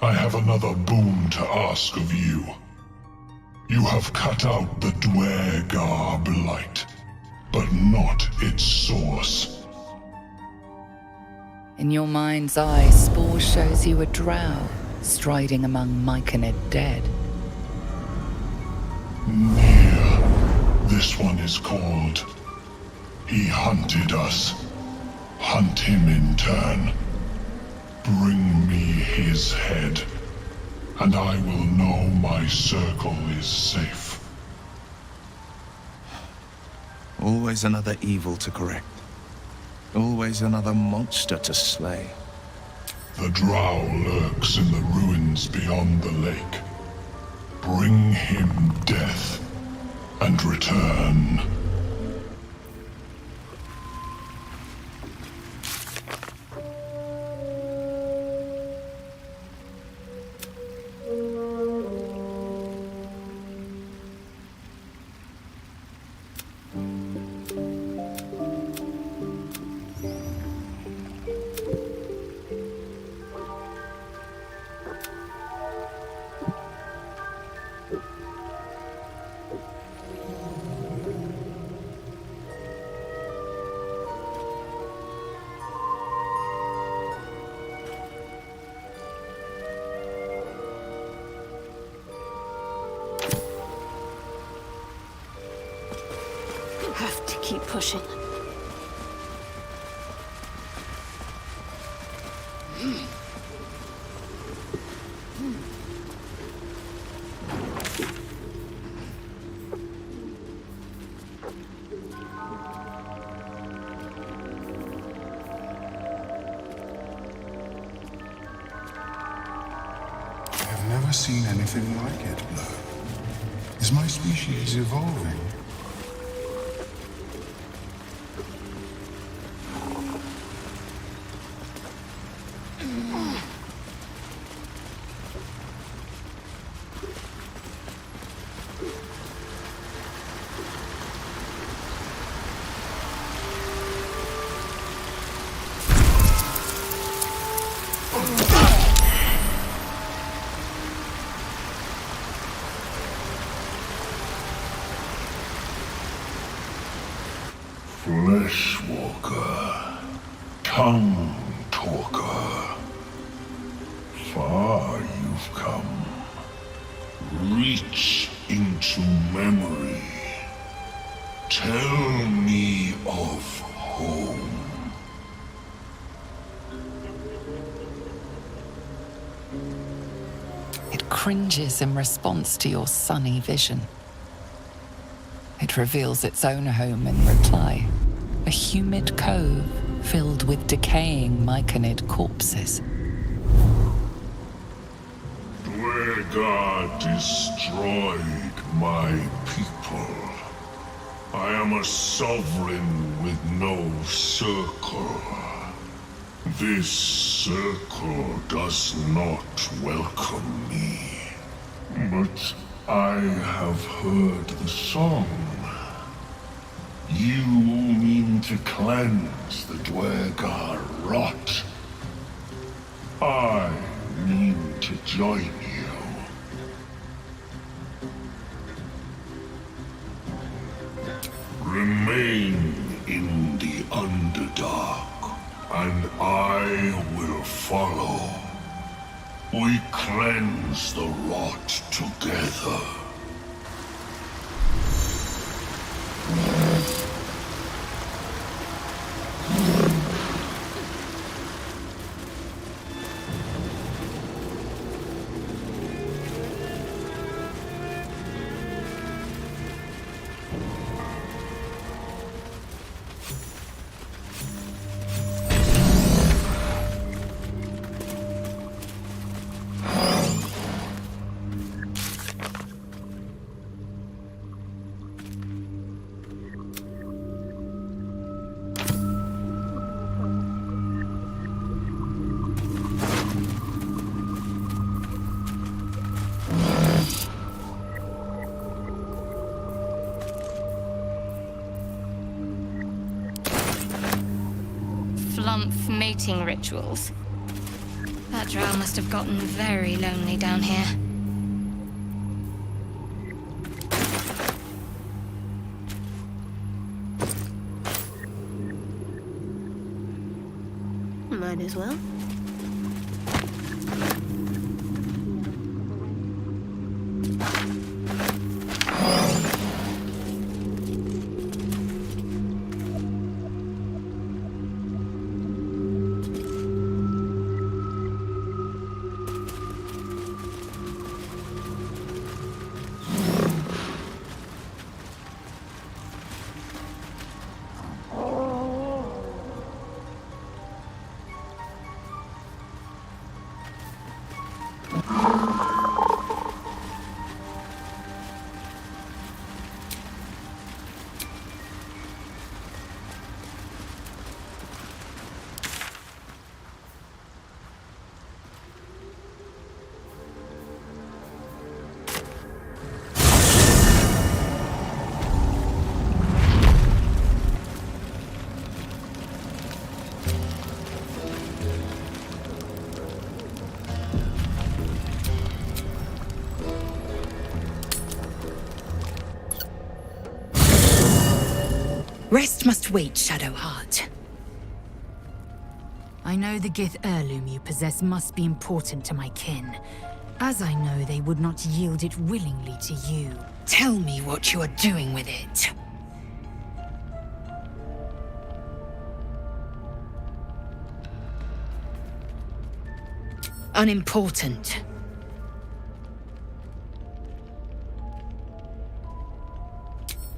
I have another boon to ask of you. You have cut out the Dwergar blight, but not its source. In your mind's eye, Spore shows you a drow striding among Myconid dead. This one is called. He hunted us. Hunt him in turn. Bring me his head, and I will know my circle is safe. Always another evil to correct. Always another monster to slay. The drow lurks in the ruins beyond the lake. Bring him death, and return. Have to keep pushing. I've never seen anything like it, Blur. Is my species evolving? Fleshwalker, tongue talker. Far you've come. Reach into memory. Tell me of home. It cringes in response to your sunny vision. It reveals its own home in reply. A humid cove filled with decaying Myconid corpses. Dwargar destroyed my people. I am a sovereign with no circle. This circle does not welcome me. But I have heard the song. You mean to cleanse the Dwargar rot. I mean to join you. Remain in the Underdark, and I will follow. We cleanse the rot together. Flump mating rituals. That drow must have gotten very lonely down here. Might as well. Rest must wait, Shadowheart. I know the Gith heirloom you possess must be important to my kin, as I know they would not yield it willingly to you. Tell me what you are doing with it. Unimportant.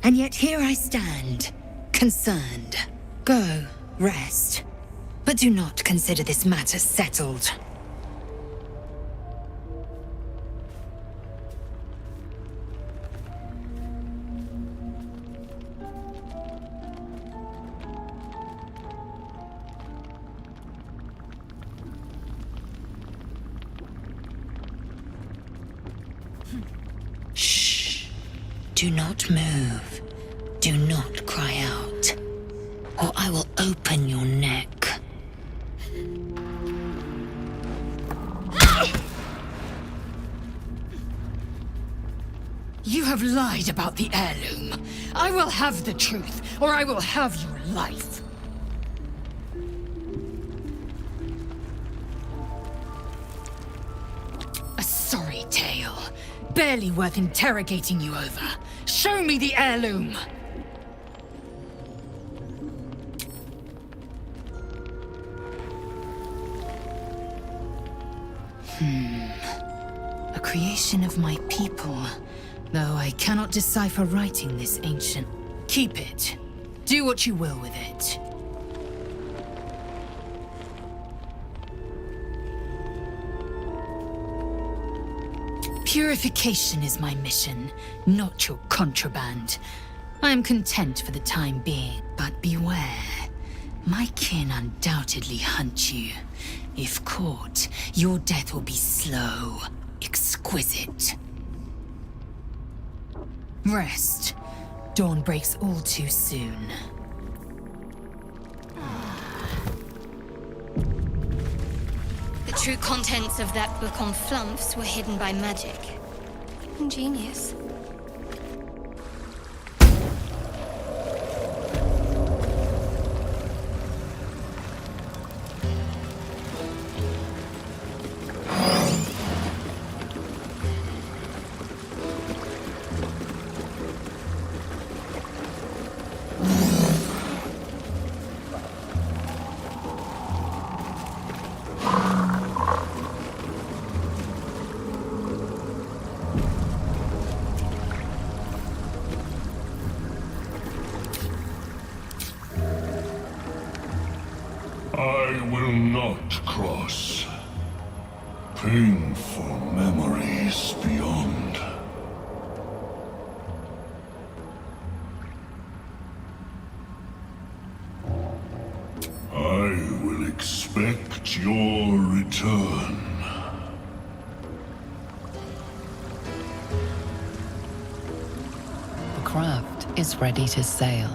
And yet here I stand, concerned. Go, rest. But do not consider this matter settled. Shh. Do not move. Do not cry out, or I will open your neck. You have lied about the heirloom. I will have the truth, or I will have your life. A sorry tale. Barely worth interrogating you over. Show me the heirloom! A creation of my people. Though I cannot decipher writing this ancient. Keep it. Do what you will with it. Purification is my mission, not your contraband. I am content for the time being, but beware. My kin undoubtedly hunt you. If caught, your death will be slow, exquisite. Rest. Dawn breaks all too soon. The true contents of that book on flumps were hidden by magic. Ingenious. I will not cross. Painful memories beyond. I will expect your return. The craft is ready to sail.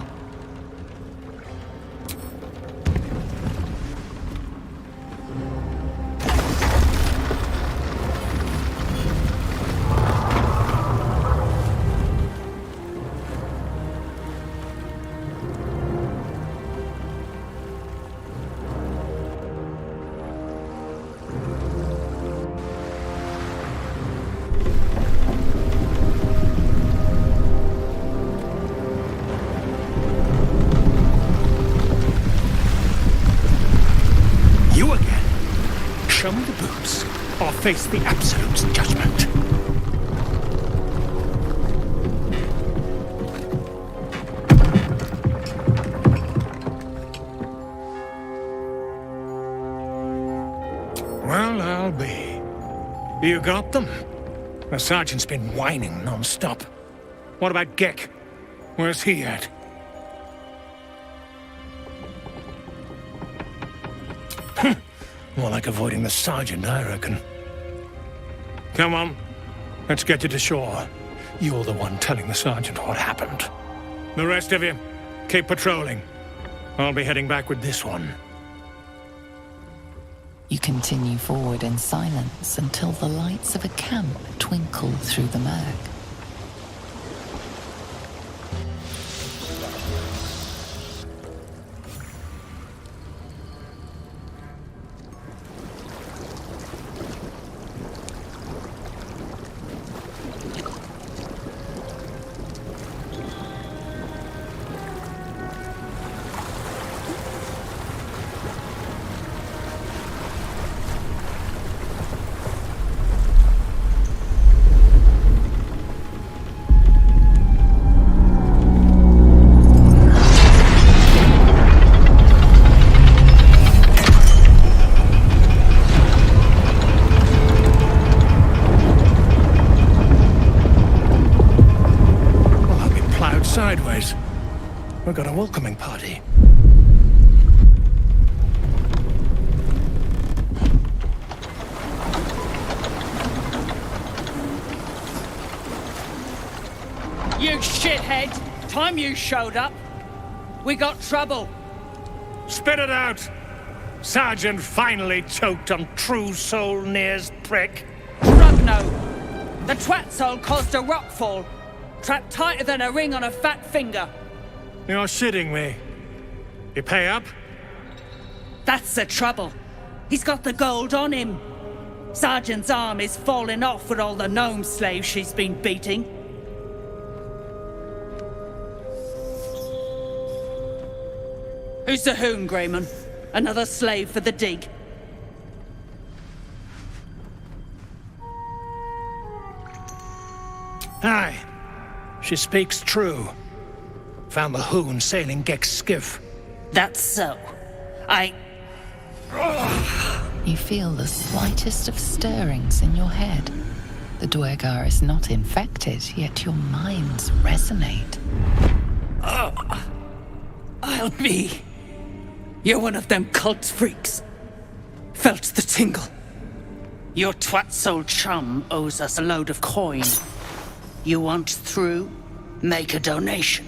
face the Absolute's judgment. Well, I'll be. You got them? The sergeant's been whining non-stop. What about Gek? Where's he at? More like avoiding the sergeant, I reckon. Come on. Let's get you to shore. You're the one telling the sergeant what happened. The rest of you, keep patrolling. I'll be heading back with this one. You continue forward in silence until the lights of a camp twinkle through the murk. Sideways. We've got a welcoming party. You shithead! Time you showed up, we got trouble. Spit it out! Sergeant finally choked on True Soul Near's prick. Rugno! The twat soul caused a rockfall. Trapped tighter than a ring on a fat finger. You're shitting me. You pay up? That's the trouble. He's got the gold on him. Sergeant's arm is falling off with all the gnome slaves she's been beating. Who's the hoon, Greyman? Another slave for the dig? Aye. She speaks true. Found the hoon sailing Gek's skiff. That's so. You feel the slightest of stirrings in your head. The Dwergar is not infected, yet your minds resonate. I'll be. You're one of them cult freaks. Felt the tingle. Your twat-soul chum owes us a load of coin. You want through? Make a donation.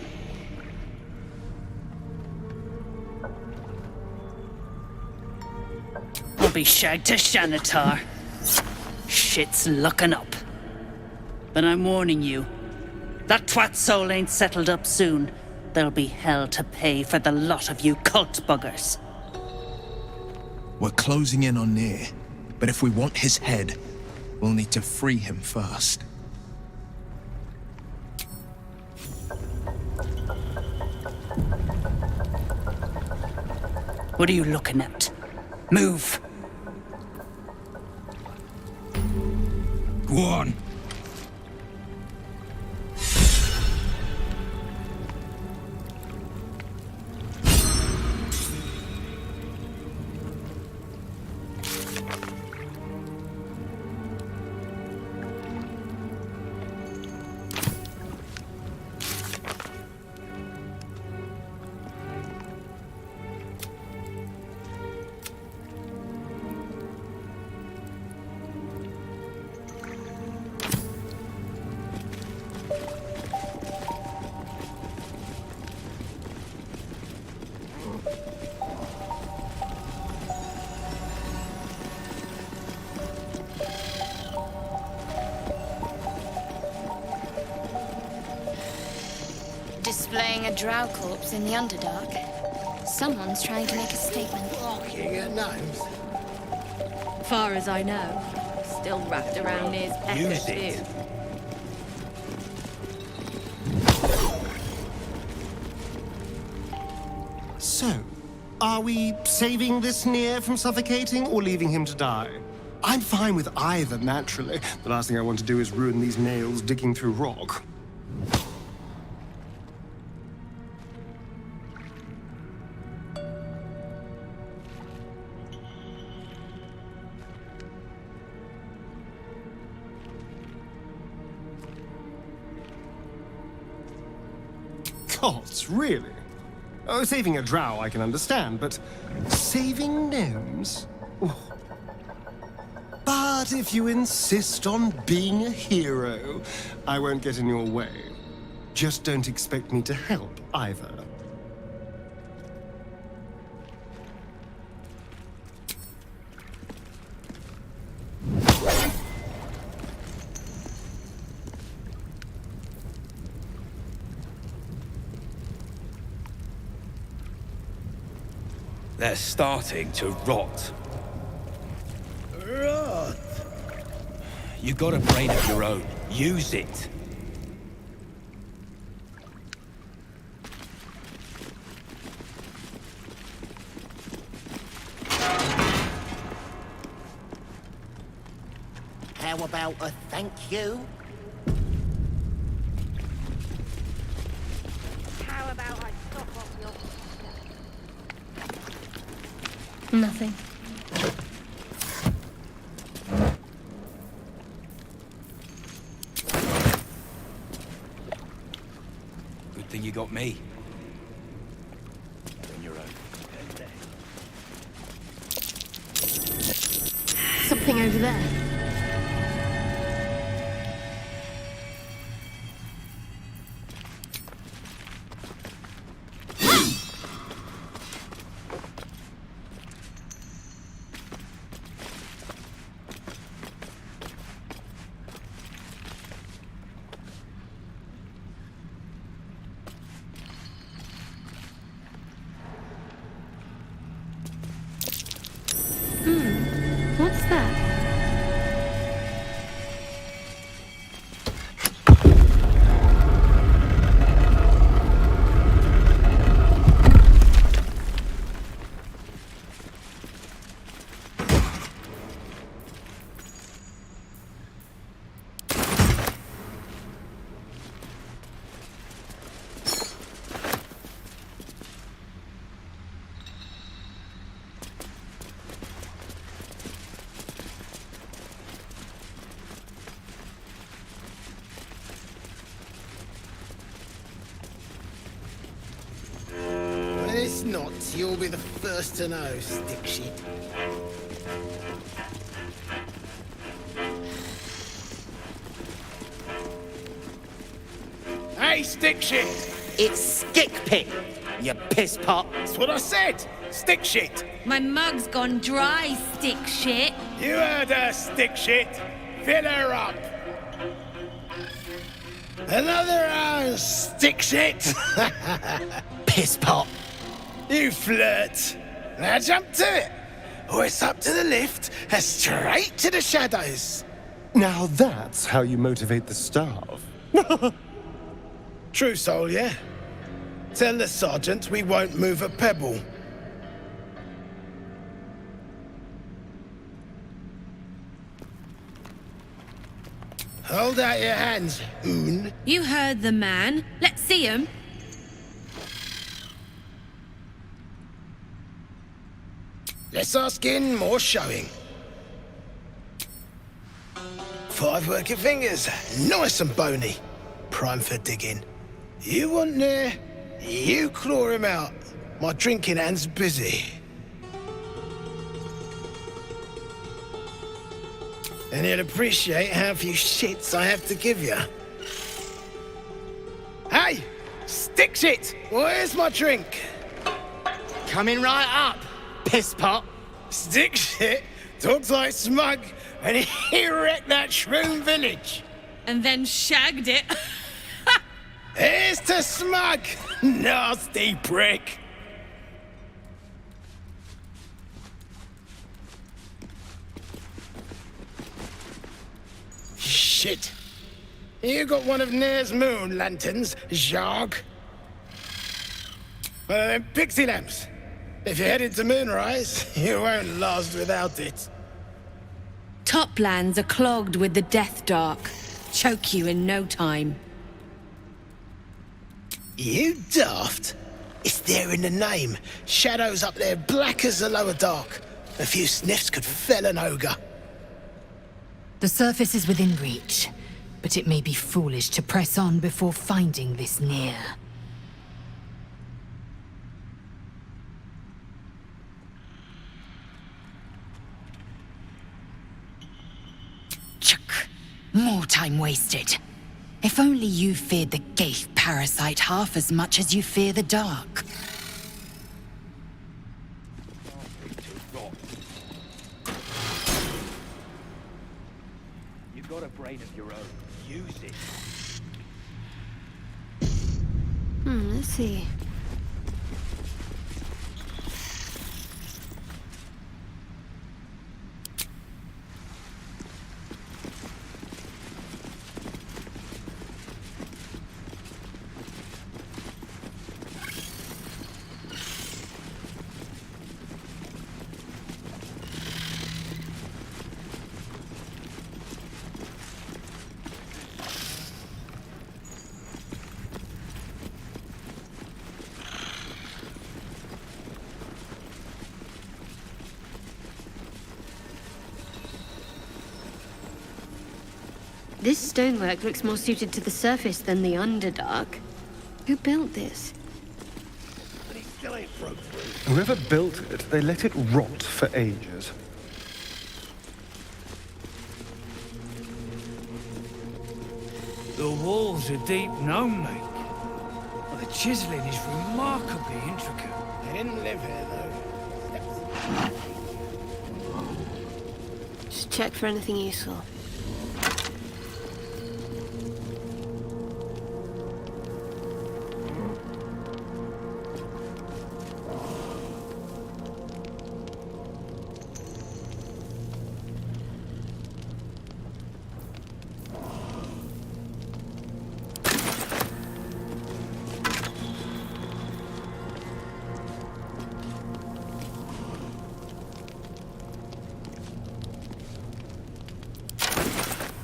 I'll be shagged to Shanatar. Shit's looking up. But I'm warning you, that twat soul ain't settled up soon. There'll be hell to pay for the lot of you cult buggers. We're closing in on Near, but if we want his head, we'll need to free him first. What are you looking at? Move! Go on. Displaying a drow corpse in the Underdark. Someone's trying to make a statement. Barking at gnomes. Far as I know, still wrapped around his Use echo it. too. So, are we saving this Near from suffocating or leaving him to die? I'm fine with either, naturally. The last thing I want to do is ruin these nails digging through rock. Gods, really? Oh, saving a drow I can understand, but saving gnomes? Oh. But if you insist on being a hero, I won't get in your way. Just don't expect me to help either. They're starting to rot. Rot? You got a brain of your own. Use it. How about a thank you? How about I stop off your... Nothing. Good thing you got me. On your own. Something over there. What's that? When it's not, you'll be the first to know, stick shit. Hey, stick shit! It's stick pit, you piss pot. That's what I said! Stick shit! My mug's gone dry, stick shit. You heard her, stick shit! Fill her up! Another round, stick shit! Piss pot. You flirt! Now jump to it! Or it's up to the lift and straight to the shadows! Now that's how you motivate the staff. True soul, yeah? Tell the sergeant we won't move a pebble. Hold out your hands, Hoon. You heard the man. Let's see him. Less our skin, more showing. 5 working fingers, nice and bony. Prime for digging. You want near, you claw him out. My drinking hand's busy. And you'll appreciate how few shits I have to give you. Hey! Stick shit! Where's my drink? Coming right up, piss pot. Stick shit talks like smug, and he wrecked that shroom village. And then shagged it. Here's to smug, nasty prick. Shit. You got one of Nair's moon lanterns, Jarg? Pixie lamps. If you're headed to Moonrise, you won't last without it. Toplands are clogged with the Death Dark. Choke you in no time. You daft? It's there in the name. Shadows up there black as the lower dark. A few sniffs could fell an ogre. The surface is within reach, but it may be foolish to press on before finding this near. Chuk! More time wasted. If only you feared the Gaith parasite half as much as you fear the dark. You've got a brain of your own. Use it. Let's see. This stonework looks more suited to the surface than the Underdark. Who built this? But it still ain't broke through. Whoever built it, they let it rot for ages. The walls are deep gnome make. Well, the chiseling is remarkably intricate. They didn't live here, though. Just check for anything useful.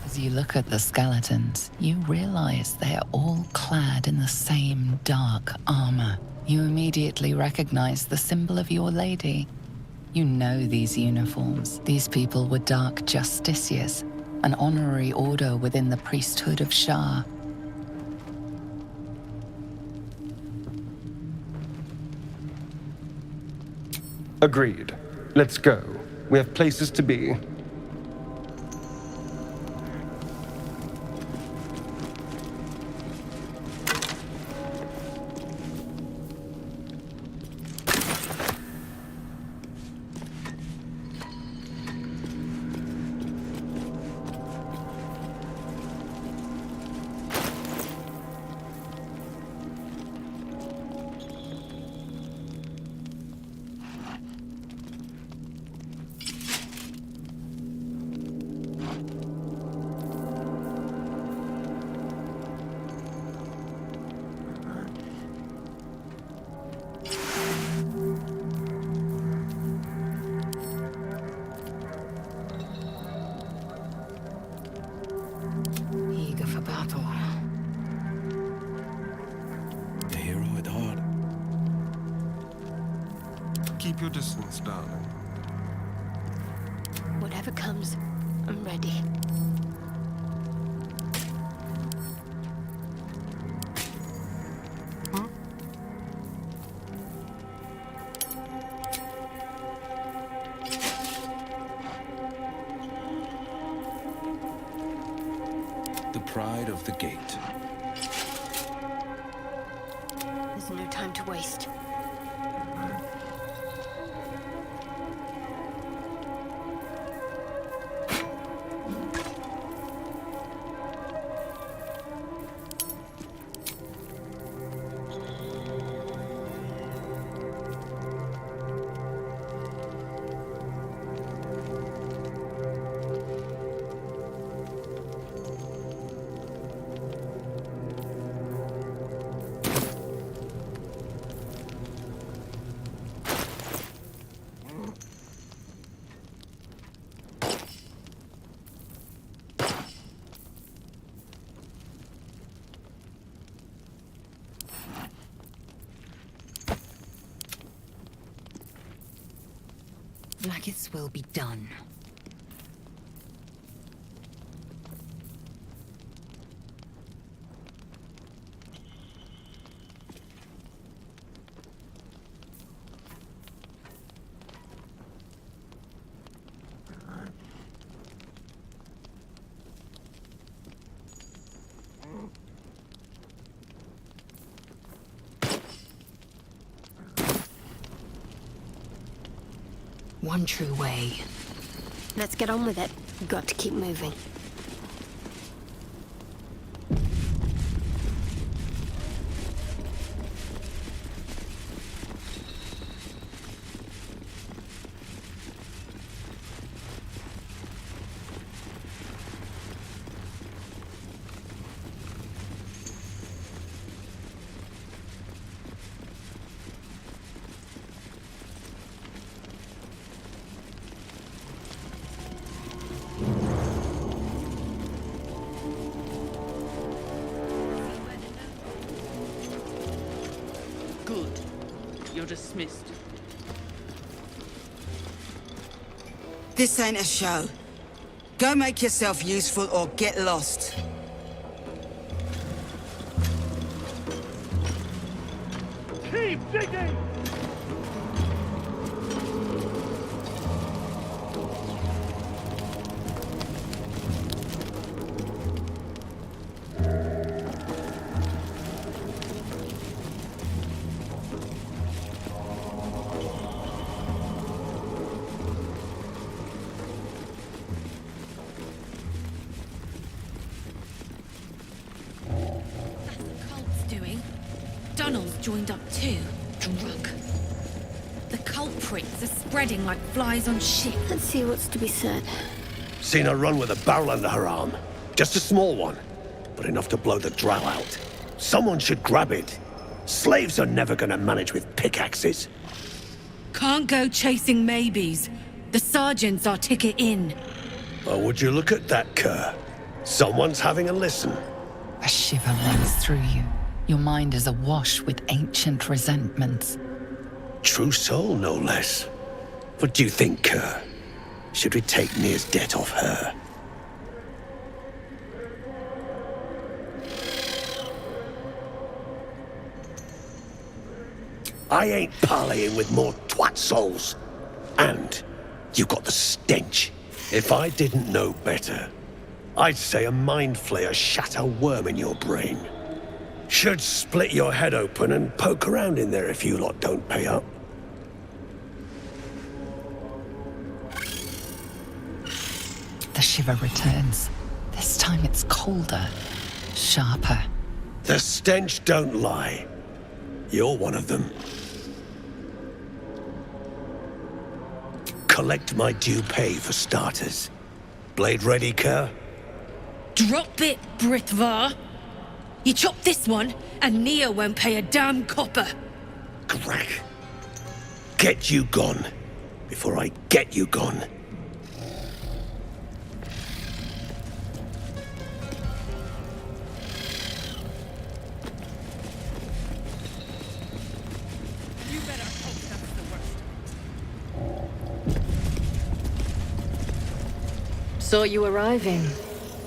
As you look at the skeletons, you realize they are all clad in the same dark armor. You immediately recognize the symbol of your lady. You know these uniforms. These people were Dark Justiciars, an honorary order within the priesthood of Shah. Agreed. Let's go. We have places to be. Eager for battle. A hero at heart. Keep your distance, darling. Whatever comes, I'm ready. The pride of the gate. There's no time to waste. Blacketh's will be done. One true way. Let's get on with it. Got to keep moving. Good. You're dismissed. This ain't a show. Go make yourself useful or get lost. Keep digging! Donald's joined up too. Drug. The culprits are spreading like flies on shit. Let's see what's to be said. Seen her run with a barrel under her arm. Just a small one, but enough to blow the drow out. Someone should grab it. Slaves are never gonna manage with pickaxes. Can't go chasing maybes. The sergeant's our ticket in. Well, would you look at that, Kerr? Someone's having a listen. A shiver runs through you. Your mind is awash with ancient resentments. True soul, no less. What do you think, Kerr? Should we take Nir's debt off her? I ain't parleying with more twat souls. And you got the stench. If I didn't know better, I'd say a mind flayer shat a worm in your brain. Should split your head open and poke around in there if you lot don't pay up. The shiver returns. This time it's colder, sharper. The stench don't lie. You're one of them. Collect my due pay for starters. Blade ready, Kerr? Drop it, Britvar. You chop this one, and Nia won't pay a damn copper. Crack. Get you gone, before I get you gone. You better hope that's the worst. Saw you arriving.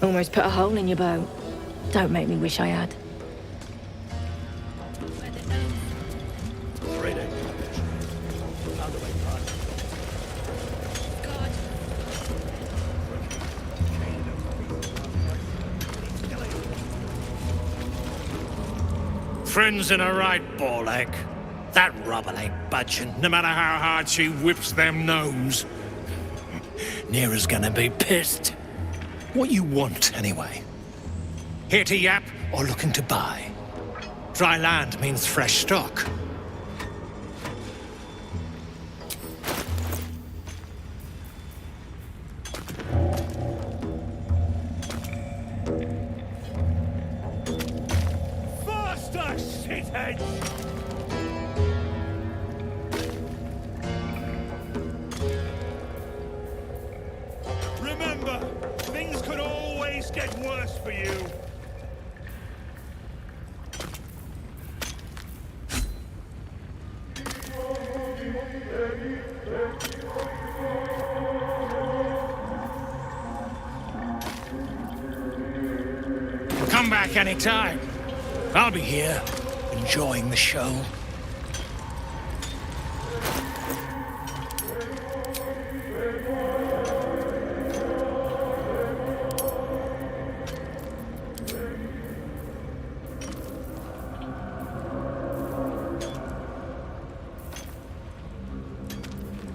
Almost put a hole in your boat. Don't make me wish I had. Friends in a right ball egg. That rubble ain't budging, no matter how hard she whips them nose. Nira's gonna be pissed. What you want, anyway? Here to yap or looking to buy? Dry land means fresh stock. Faster, shitheads! Remember, things could always get worse for you. Come back anytime. I'll be here, enjoying the show.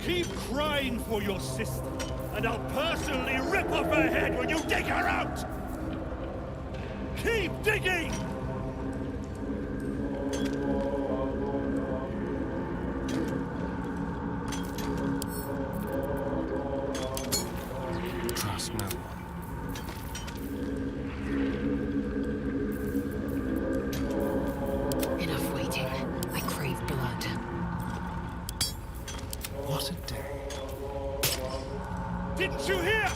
Keep crying for your sister, and I'll personally rip off her head when you dig her out! Keep digging! Trust no one. Enough waiting. I crave blood. What a day. Didn't you hear?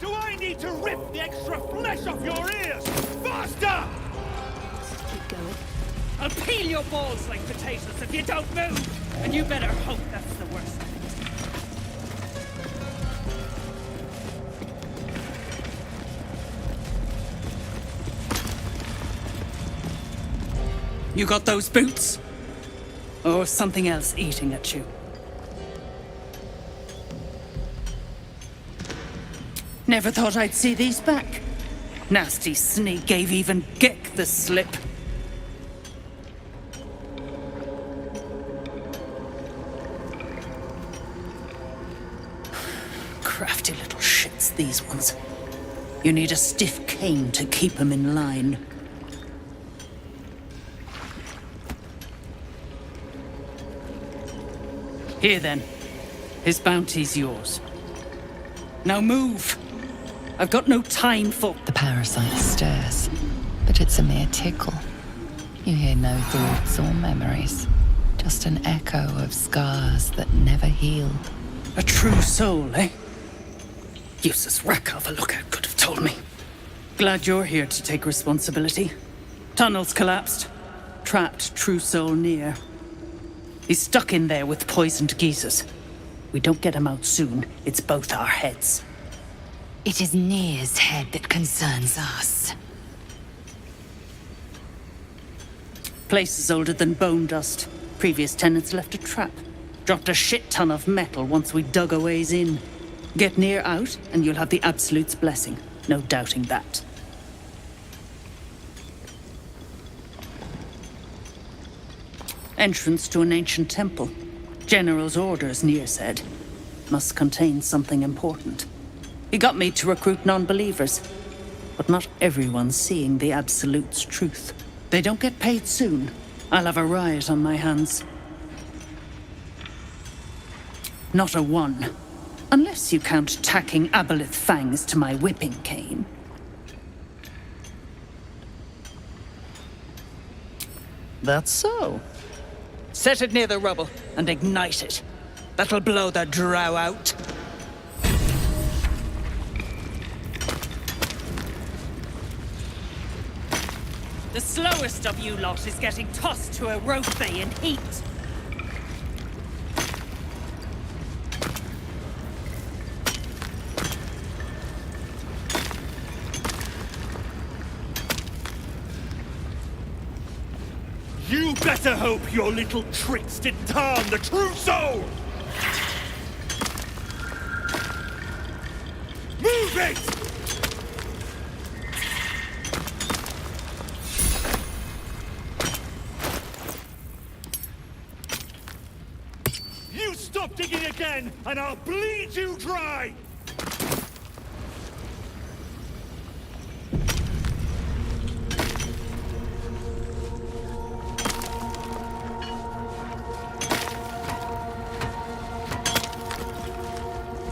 Do I need to rip the extra flesh off your ears? Faster! Keep going. I'll peel your balls like potatoes if you don't move! And you better hope that's the worst of it. You got those boots? Or something else eating at you? Never thought I'd see these back. Nasty sneak gave even Gek the slip. Crafty little shits, these ones. You need a stiff cane to keep them in line. Here then. His bounty's yours. Now move! I've got no time for... The parasite stirs, but it's a mere tickle. You hear no thoughts or memories, just an echo of scars that never healed. A true soul, eh? Useless wreck of a lookout could have told me. Glad you're here to take responsibility. Tunnels collapsed. Trapped true soul near. He's stuck in there with poisoned geezers. We don't get him out soon, it's both our heads. It is Nir's head that concerns us. Place is older than bone dust. Previous tenants left a trap. Dropped a shit ton of metal once we dug a ways in. Get Nir out, and you'll have the Absolute's blessing. No doubting that. Entrance to an ancient temple. General's orders, Nir said. Must contain something important. He got me to recruit non-believers. But not everyone's seeing the Absolute's truth. They don't get paid soon. I'll have a riot on my hands. Not a one. Unless you count tacking aboleth fangs to my whipping cane. That's so. Set it near the rubble and ignite it. That'll blow the drow out. The slowest of you lot is getting tossed to a Rothe in heat. You better hope your little tricks didn't harm the true soul! Move it! You stop digging again, and I'll bleed you dry!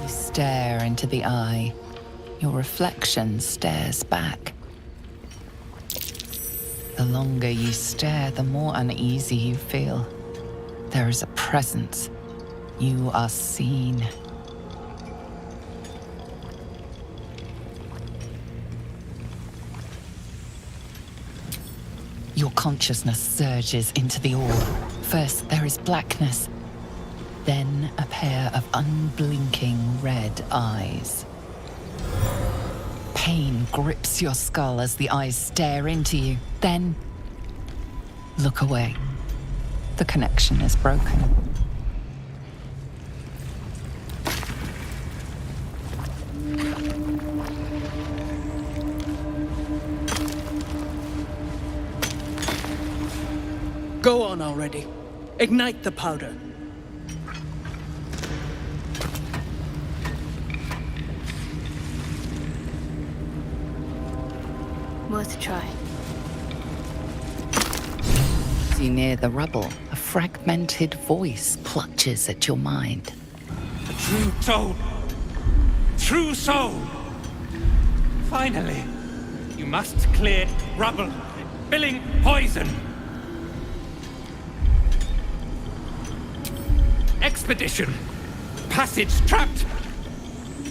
Stare into the eye. Your reflection stares back. The longer you stare, the more uneasy you feel. There is a presence. You are seen. Your consciousness surges into the orb. First, there is blackness. Then a pair of unblinking red eyes. Pain grips your skull as the eyes stare into you. Then, look away. The connection is broken. Go on already. Ignite the powder. Worth a try. As you near the rubble, a fragmented voice clutches at your mind. The true soul. True soul. Finally. You must clear rubble. Filling poison. Expedition. Passage trapped.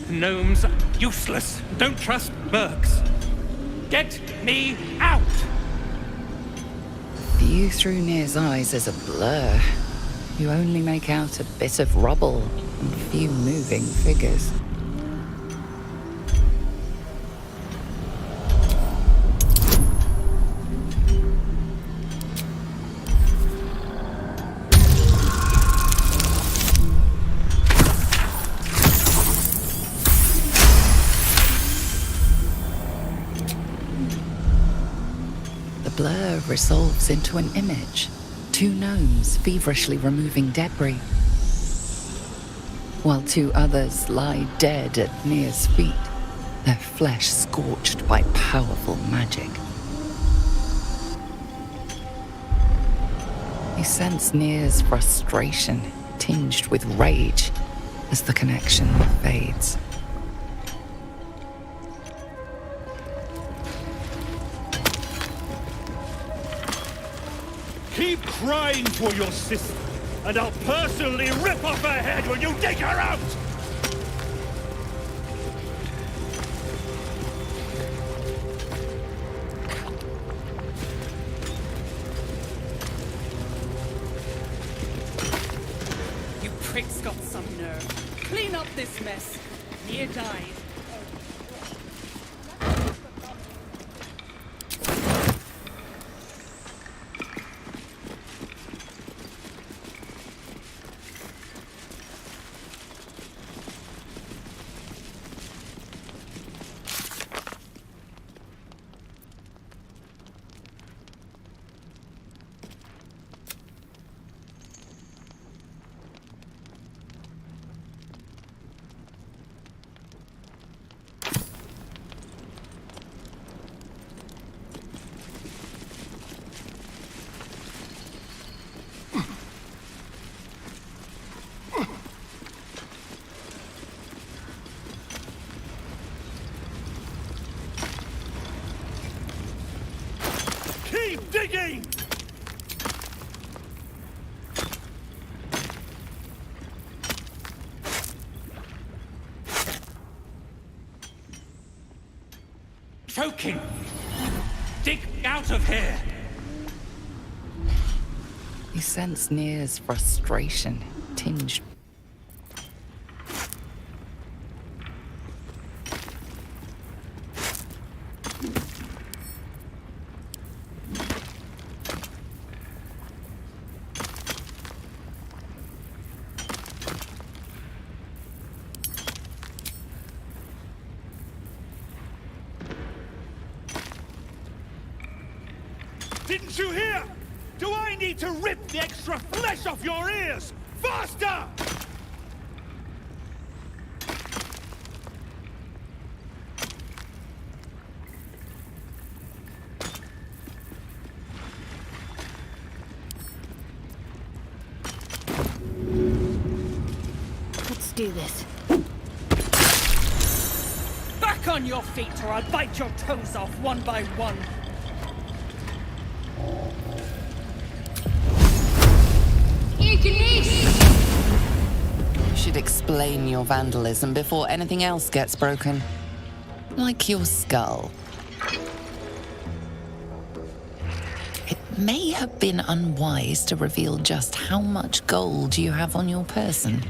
Gnomes useless. Don't trust mercs. Get me out! View through Nir's eyes is a blur. You only make out a bit of rubble and a few moving figures. Blur resolves into an image. Two gnomes feverishly removing debris, while two others lie dead at Nir's feet, their flesh scorched by powerful magic. You sense Nir's frustration, tinged with rage, as the connection fades. Keep crying for your sister, and I'll personally rip off her head when you dig her out! You pricks got some nerve. Clean up this mess. Near died. Keep digging! Choking! Dig out of here! You sense Nir's frustration, tinged. Didn't you hear? Do I need to rip the extra flesh off your ears? Faster! Let's do this. Back on your feet or I'll bite your toes off one by one. You should explain your vandalism before anything else gets broken. Like your skull. It may have been unwise to reveal just how much gold you have on your person.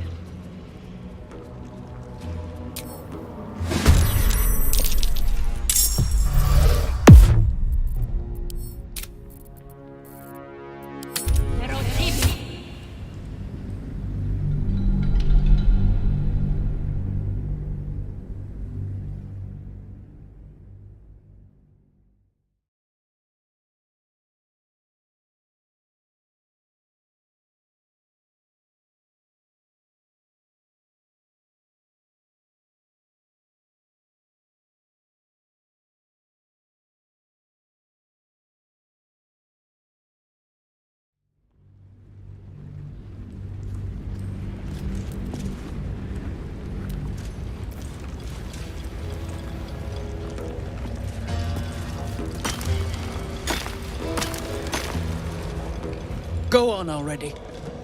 Go on already.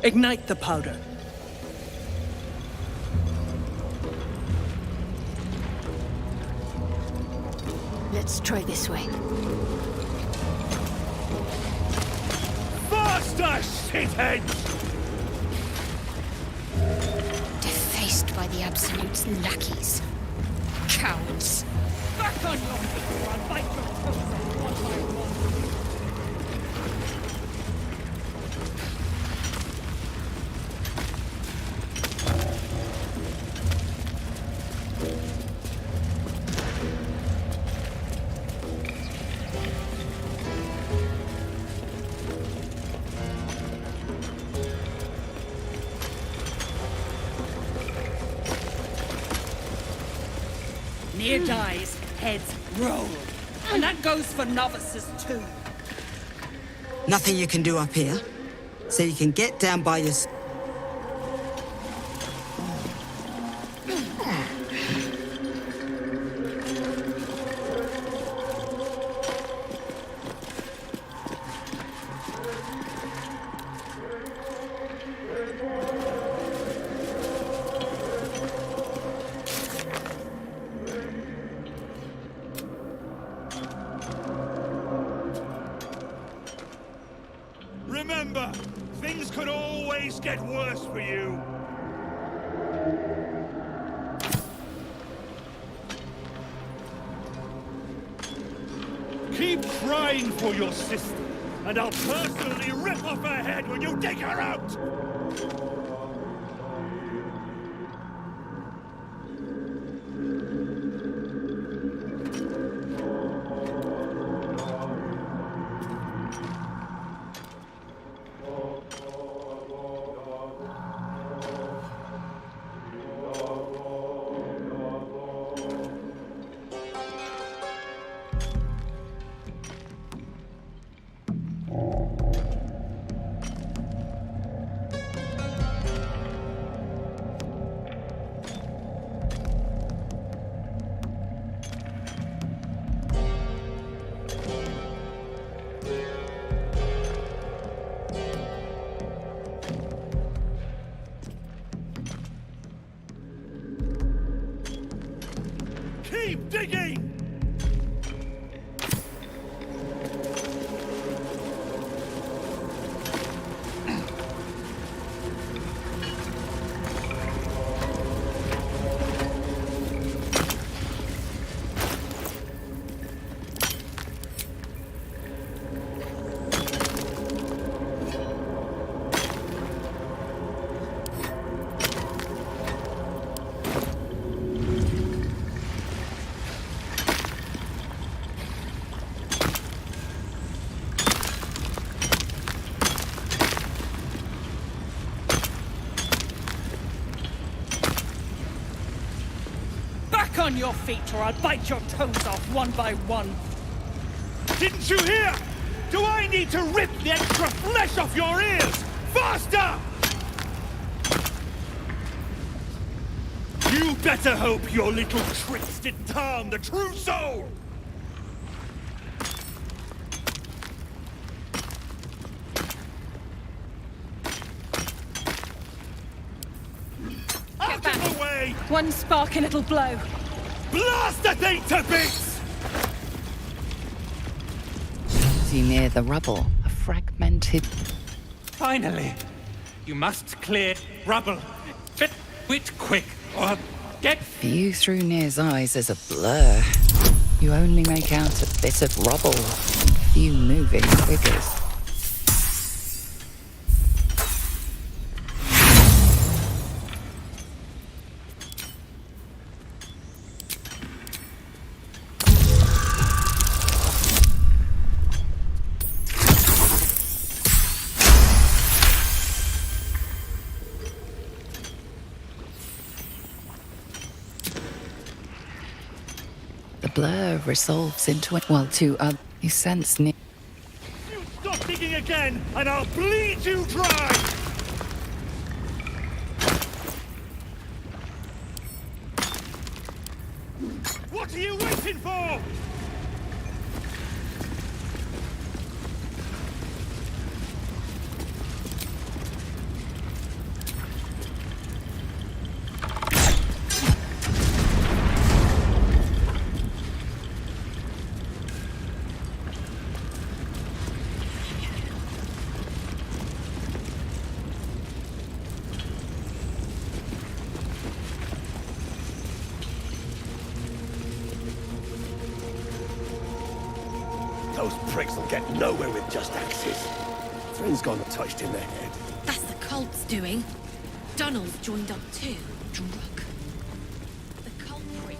Ignite the powder. Let's try this way. Faster, shitheads! Defaced by the Absolute's lackeys. Cowards. Back on your feet or I'll bite your toes off one by one. Near dies, heads roll. And that goes for novices too. Nothing you can do up here, so you can get down by yourself. Remember, things could always get worse for you. Keep crying for your sister, and I'll personally rip off her head when you dig her out! Keep digging! On your feet or I'll bite your toes off one by one. Didn't you hear? Do I need to rip the extra flesh off your ears? Faster! You better hope your little tricks didn't harm the true soul! Out of the way! One spark and it'll blow. Blast the thing to bits! As you near the rubble, a fragmented... Finally! You must clear rubble. Get it quick, or get... View through Nir's eyes is a blur. You only make out a bit of rubble, a few moving figures. The blur resolves into it, while two others you sense near. You stop digging again, and I'll bleed you dry! What are you waiting for? Those pricks will get nowhere with just axes. Thrin's gone touched in the head. That's the cult's doing. Donald's joined up too. Drunk. The culprit.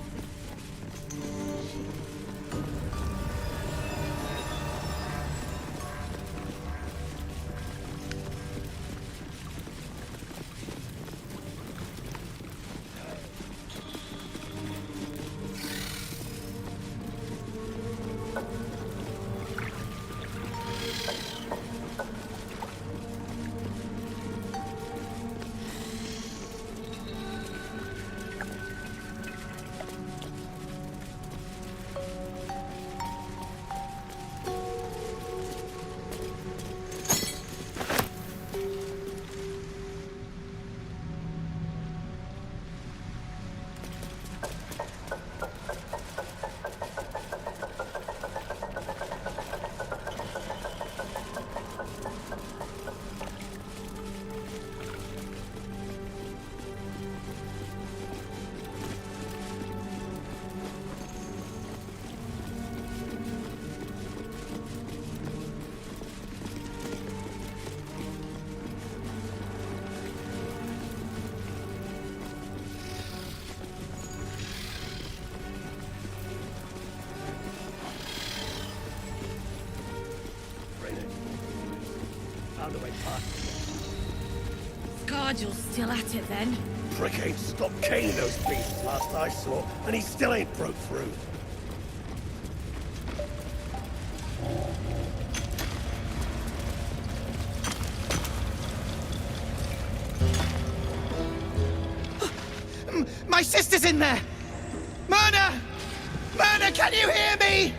Found a way past. Scargill's still at it then. Prick ain't stopped caning those beasts last I saw, and he still ain't broke through. My sister's in there! Myrna! Myrna, can you hear me?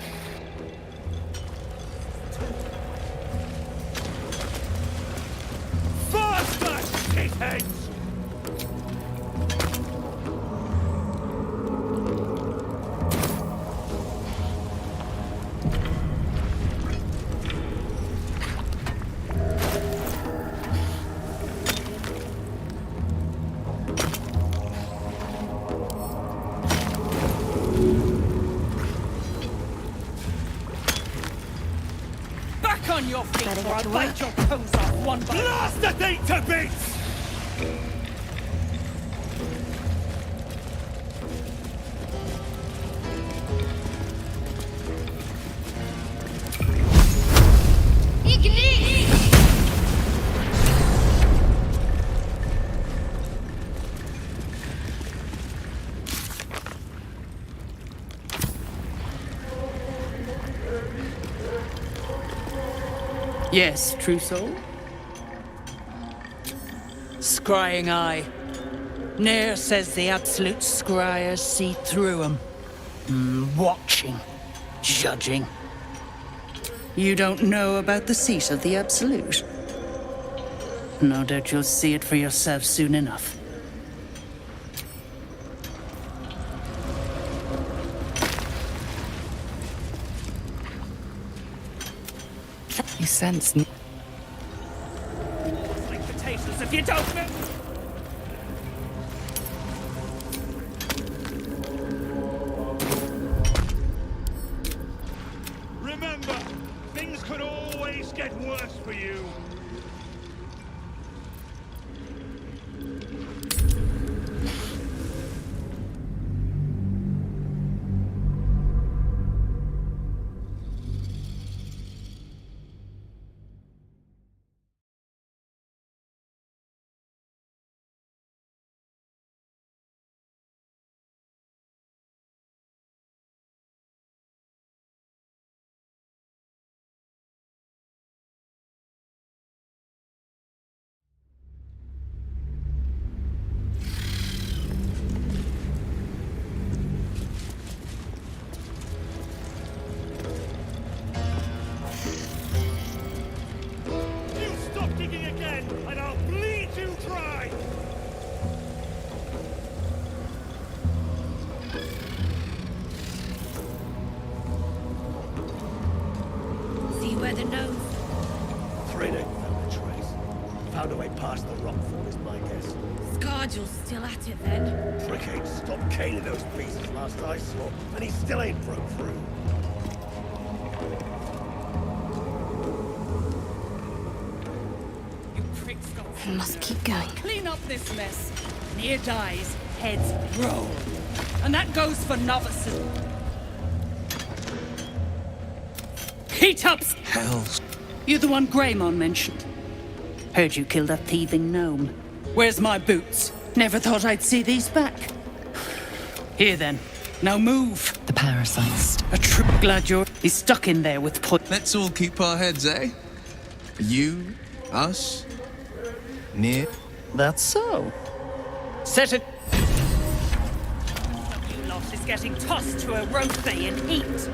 Faster, shitheads! Back on your feet, or I'll bite your toes off one by one. Blast the thing to bits! Yes, true soul? Scrying eye. Nair says the absolute scryers see through 'em. Watching. Judging. You don't know about the seat of the absolute? No doubt you'll see it for yourself soon enough. You sense... Like potatoes if you don't know. Remember, things could always get worse for you. Where the nose? Thrin ain't found a trace. Found a way past the rockfall is my guess. Scargill's still at it then. Prick ain't stopped caning those beasts last I saw, and he still ain't broke through. We must keep going. Clean up this mess. Near dies, heads roll. And that goes for novices. Heat up! Hells. You're the one Greymon mentioned. Heard you killed a thieving gnome. Where's my boots? Never thought I'd see these back. Here then. Now move. The parasites. A true glad he's stuck in there with put. Let's all keep our heads, eh? You, us, near. That's so. Set it. You lot is getting tossed to a rothay and heat.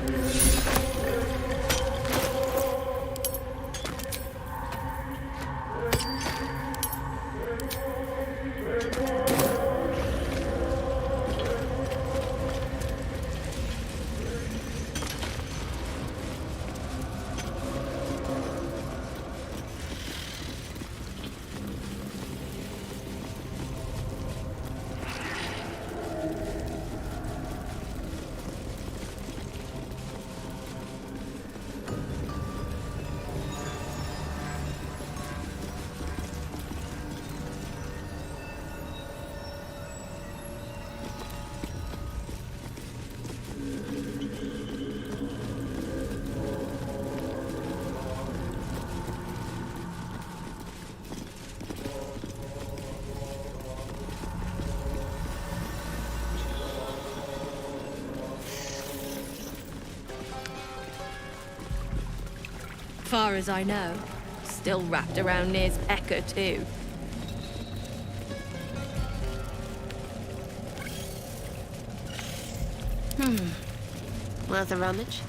Far as I know, still wrapped around Nir's pecker too. Worth a rummage?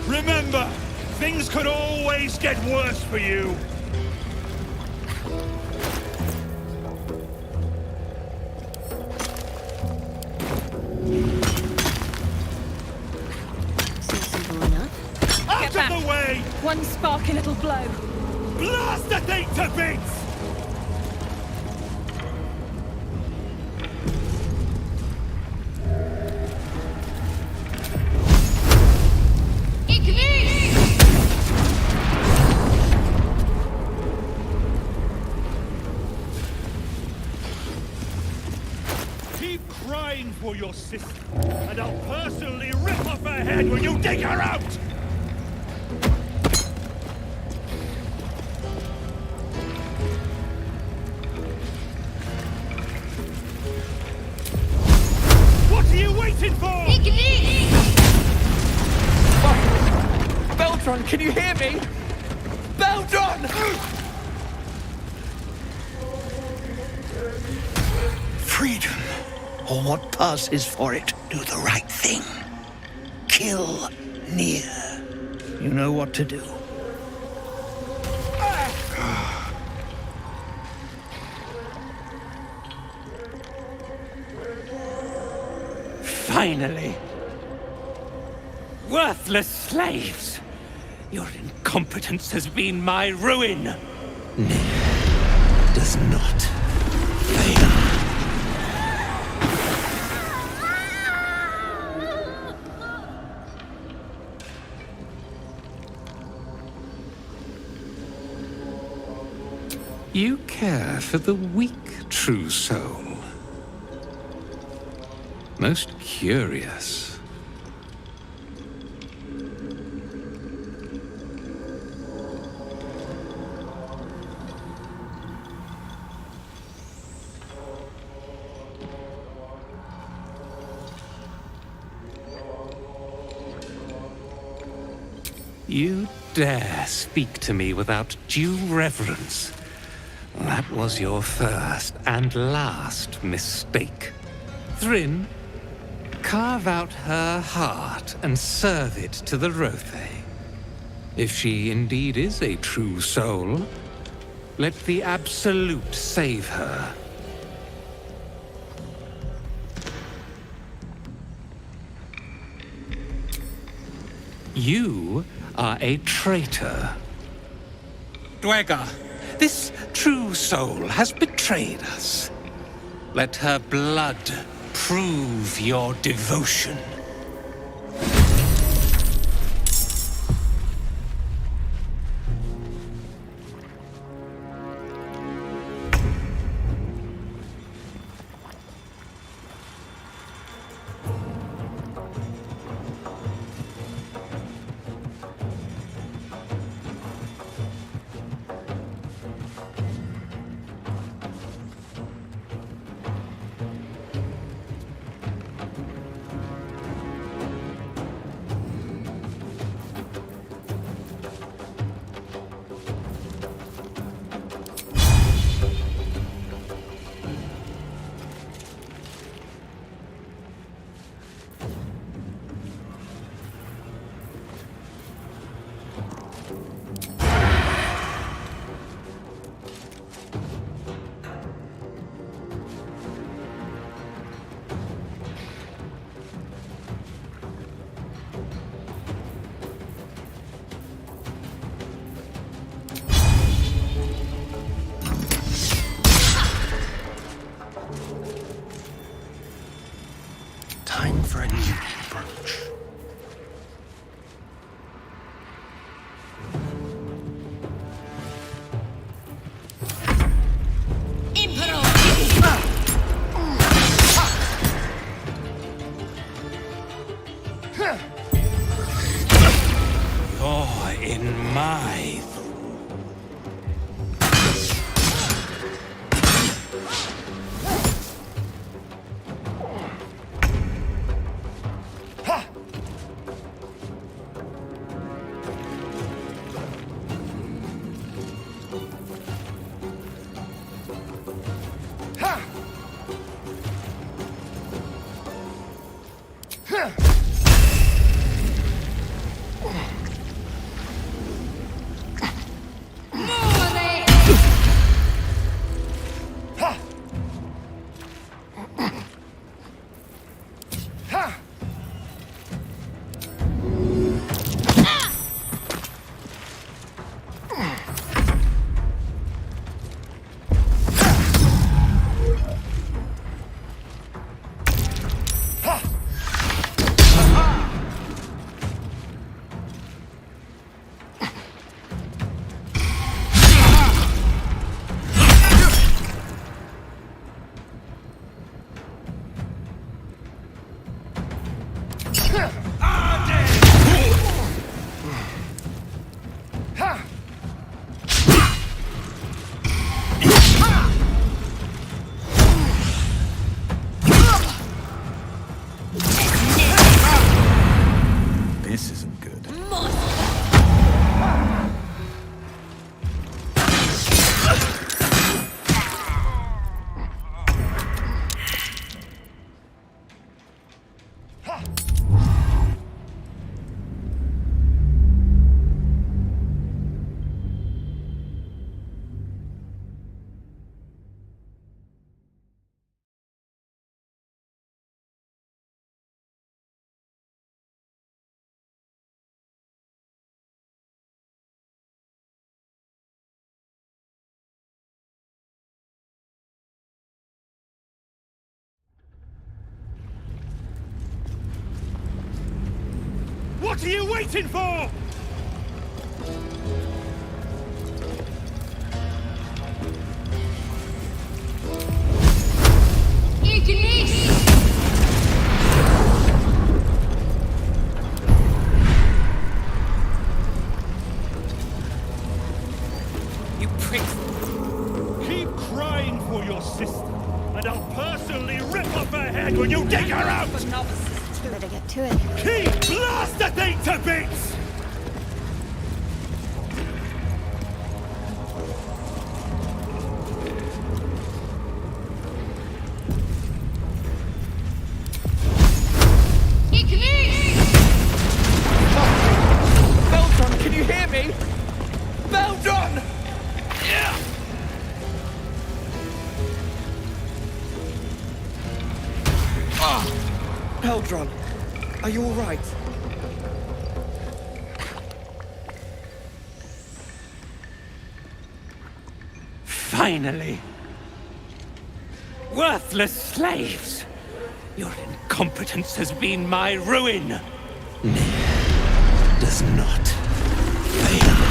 Remember, things could always get worse for you. Seems simple enough. Out of the way! One spark and it'll blow. Blast the thing to bits! Keep crying for your sister, and I'll personally rip off her head when you dig her out! What are you waiting for? Beldron, can you hear me? Beldron! Freedom, or what passes for it. Do the right thing. Kill Nir. You know what to do. Finally. Worthless slaves. Your incompetence has been my ruin. Nir does not fail. You care for the weak, true soul. Most curious. You dare speak to me without due reverence. That was your first and last mistake. Thrin, carve out her heart and serve it to the Rothe. If she indeed is a true soul, let the Absolute save her. You are a traitor. Dwega, this true soul has betrayed us. Let her blood prove your devotion. Time for a new approach. You're in my... This isn't good. What are you waiting for? You prick! Keep crying for your sister, and I'll personally rip off her head when you dig her out! Better get to it. Keep blast the thing to bits! Eldron, are you all right? Finally! Worthless slaves! Your incompetence has been my ruin! Nyr does not fail.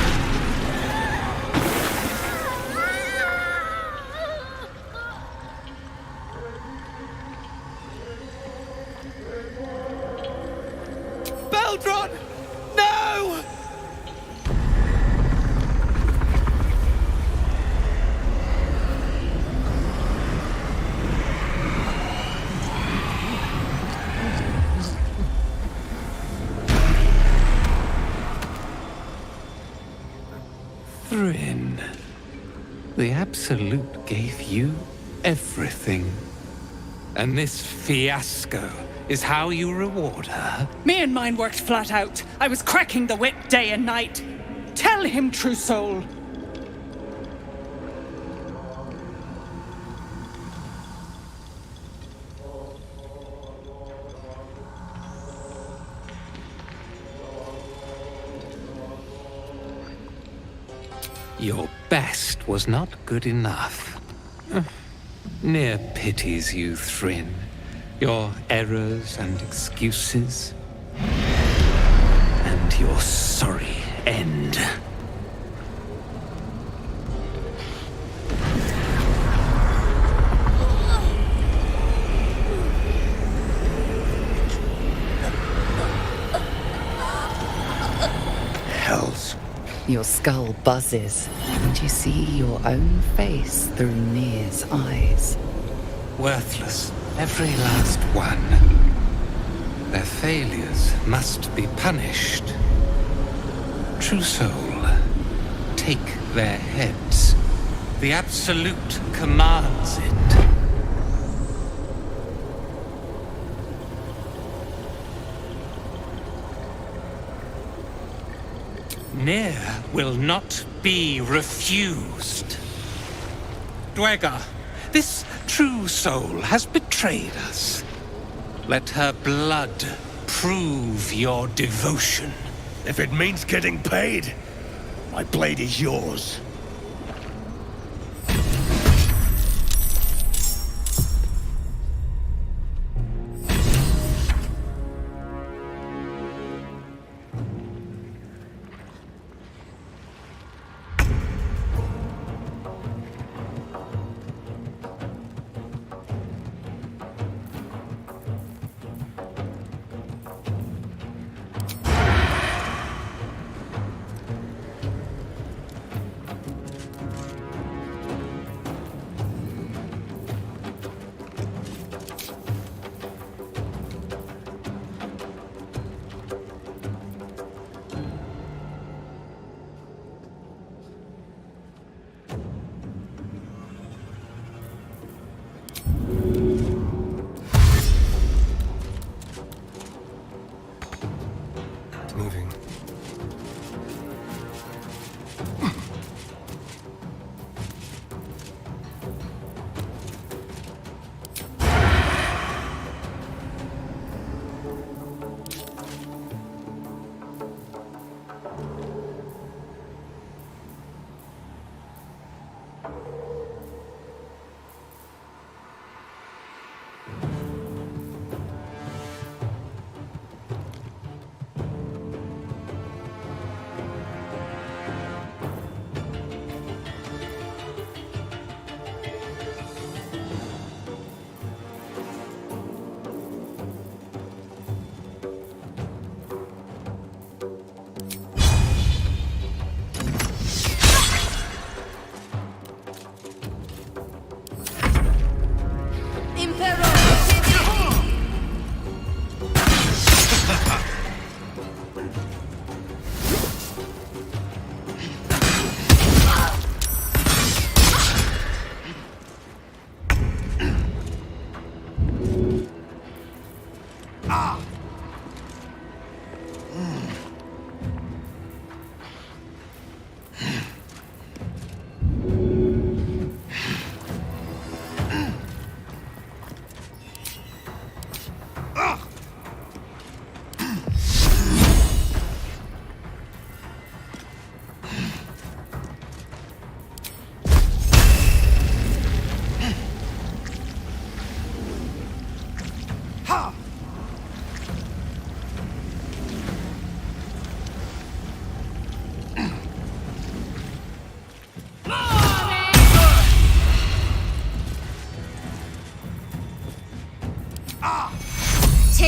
Beldron! No! Thrin, the Absolute gave you everything. And this fiasco is how you reward her? Me and mine worked flat out. I was cracking the whip day and night. Tell him, true soul. Your best was not good enough. Nyr pities you, Thrin. Your errors and excuses. And your sorry end. Hells. Your skull buzzes, and you see your own face through Nyr's eyes. Worthless, every last one. Their failures must be punished. True soul, take their heads. The Absolute commands it. Nyr will not be refused. Dwega, this true soul has betrayed us. Let her blood prove your devotion. If it means getting paid, my blade is yours.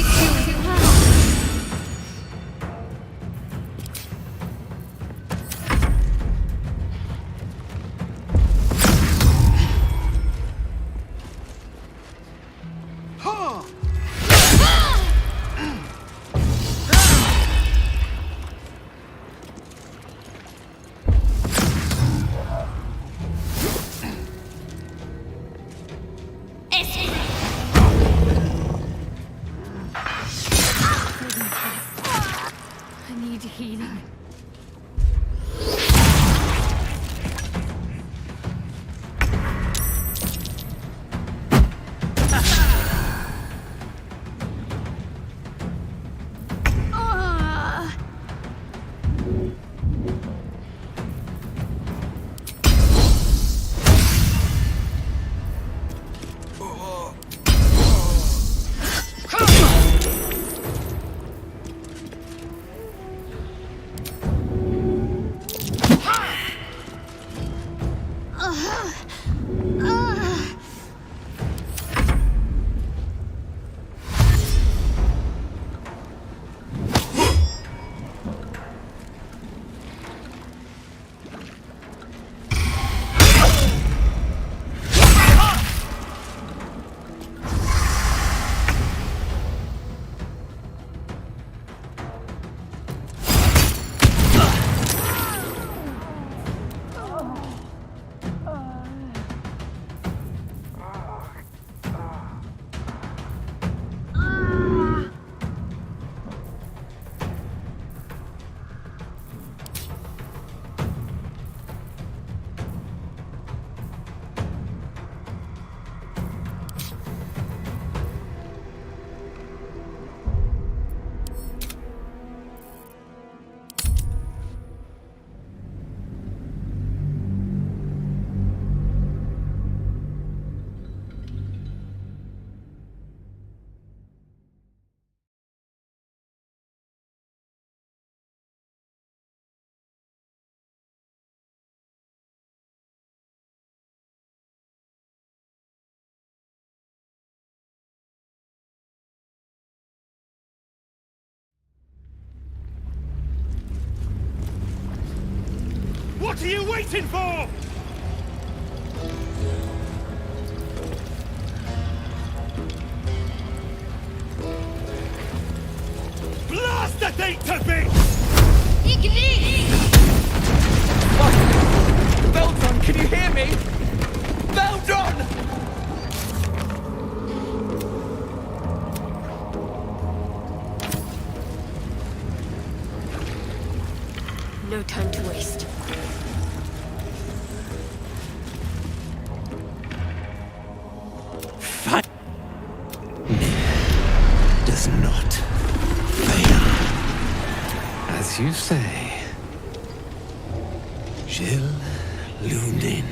take you too hard. I need healing. What are you waiting for? Blast the thing to bits! Ignite! Beldron, can you hear me? Beldron! No time to waste. Does not fail. As you say, Jill Lunin.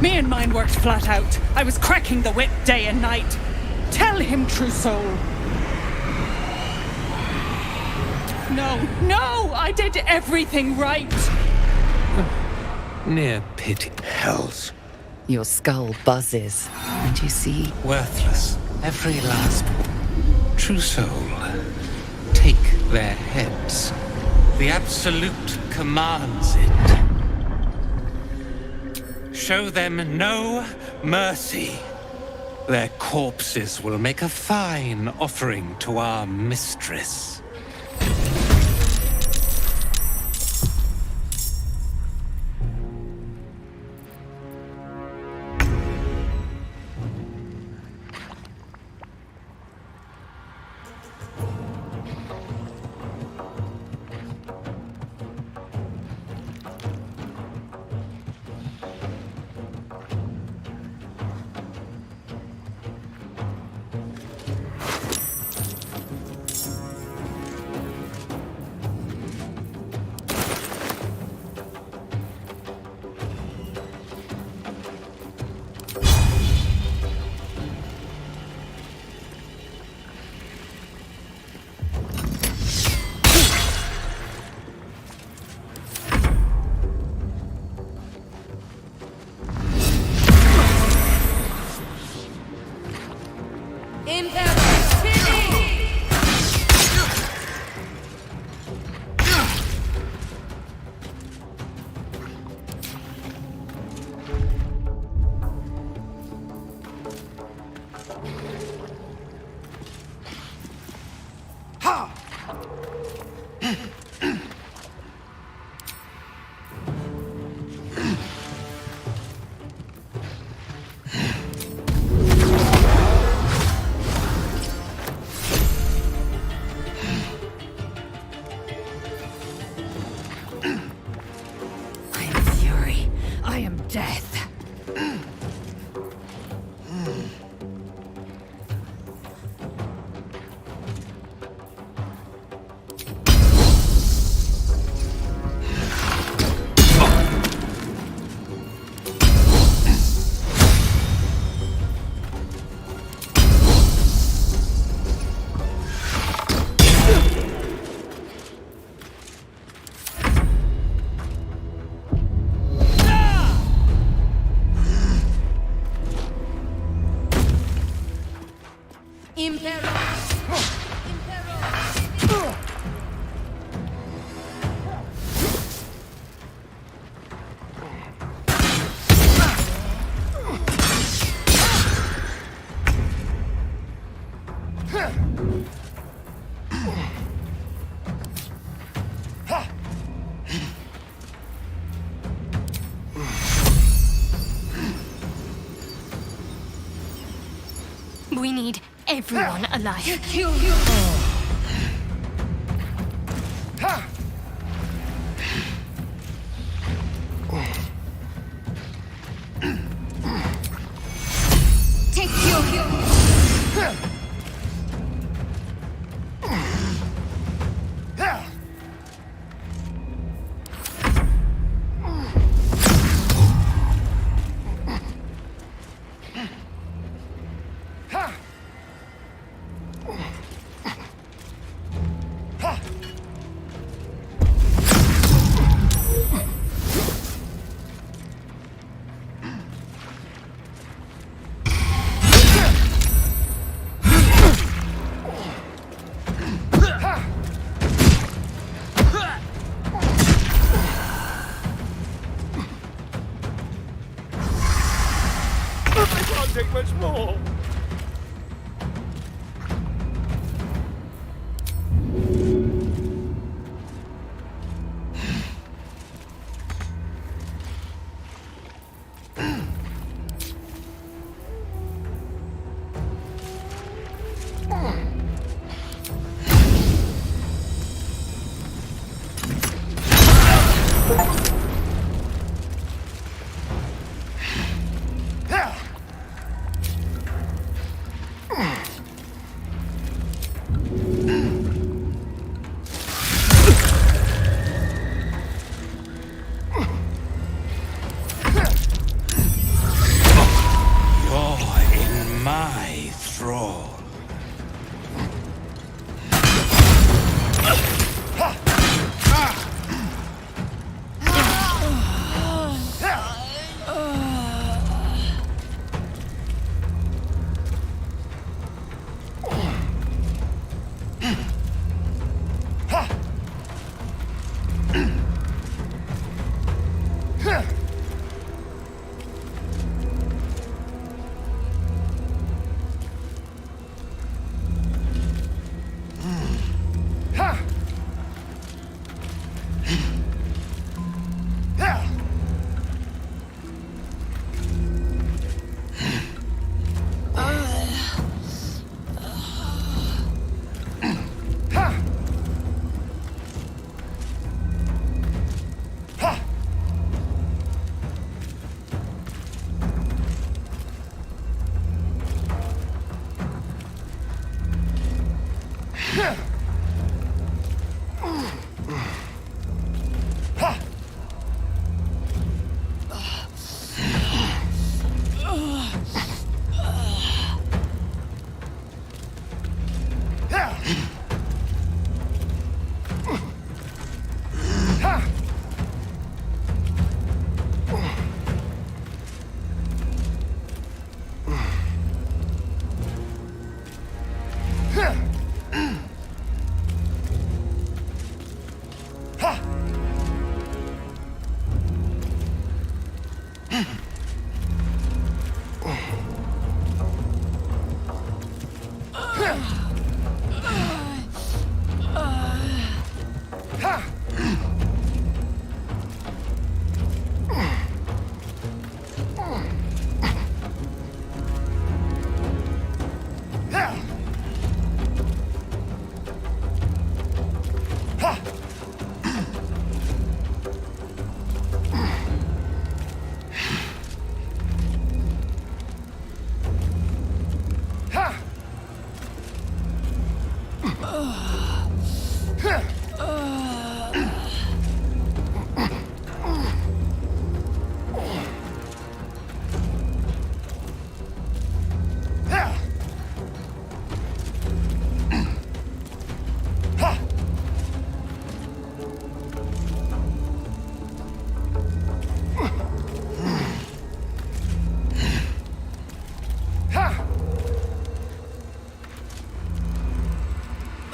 Me and mine worked flat out. I was cracking the whip day and night. Tell him, true soul. No, I did everything right. Near pity. Hells. Your skull buzzes, and you see... Worthless. Every last one. True soul. Take their heads. The Absolute commands it. Show them no mercy. Their corpses will make a fine offering to our mistress. Impact! We need everyone alive. Take your... Take much more.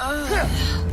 Ugh.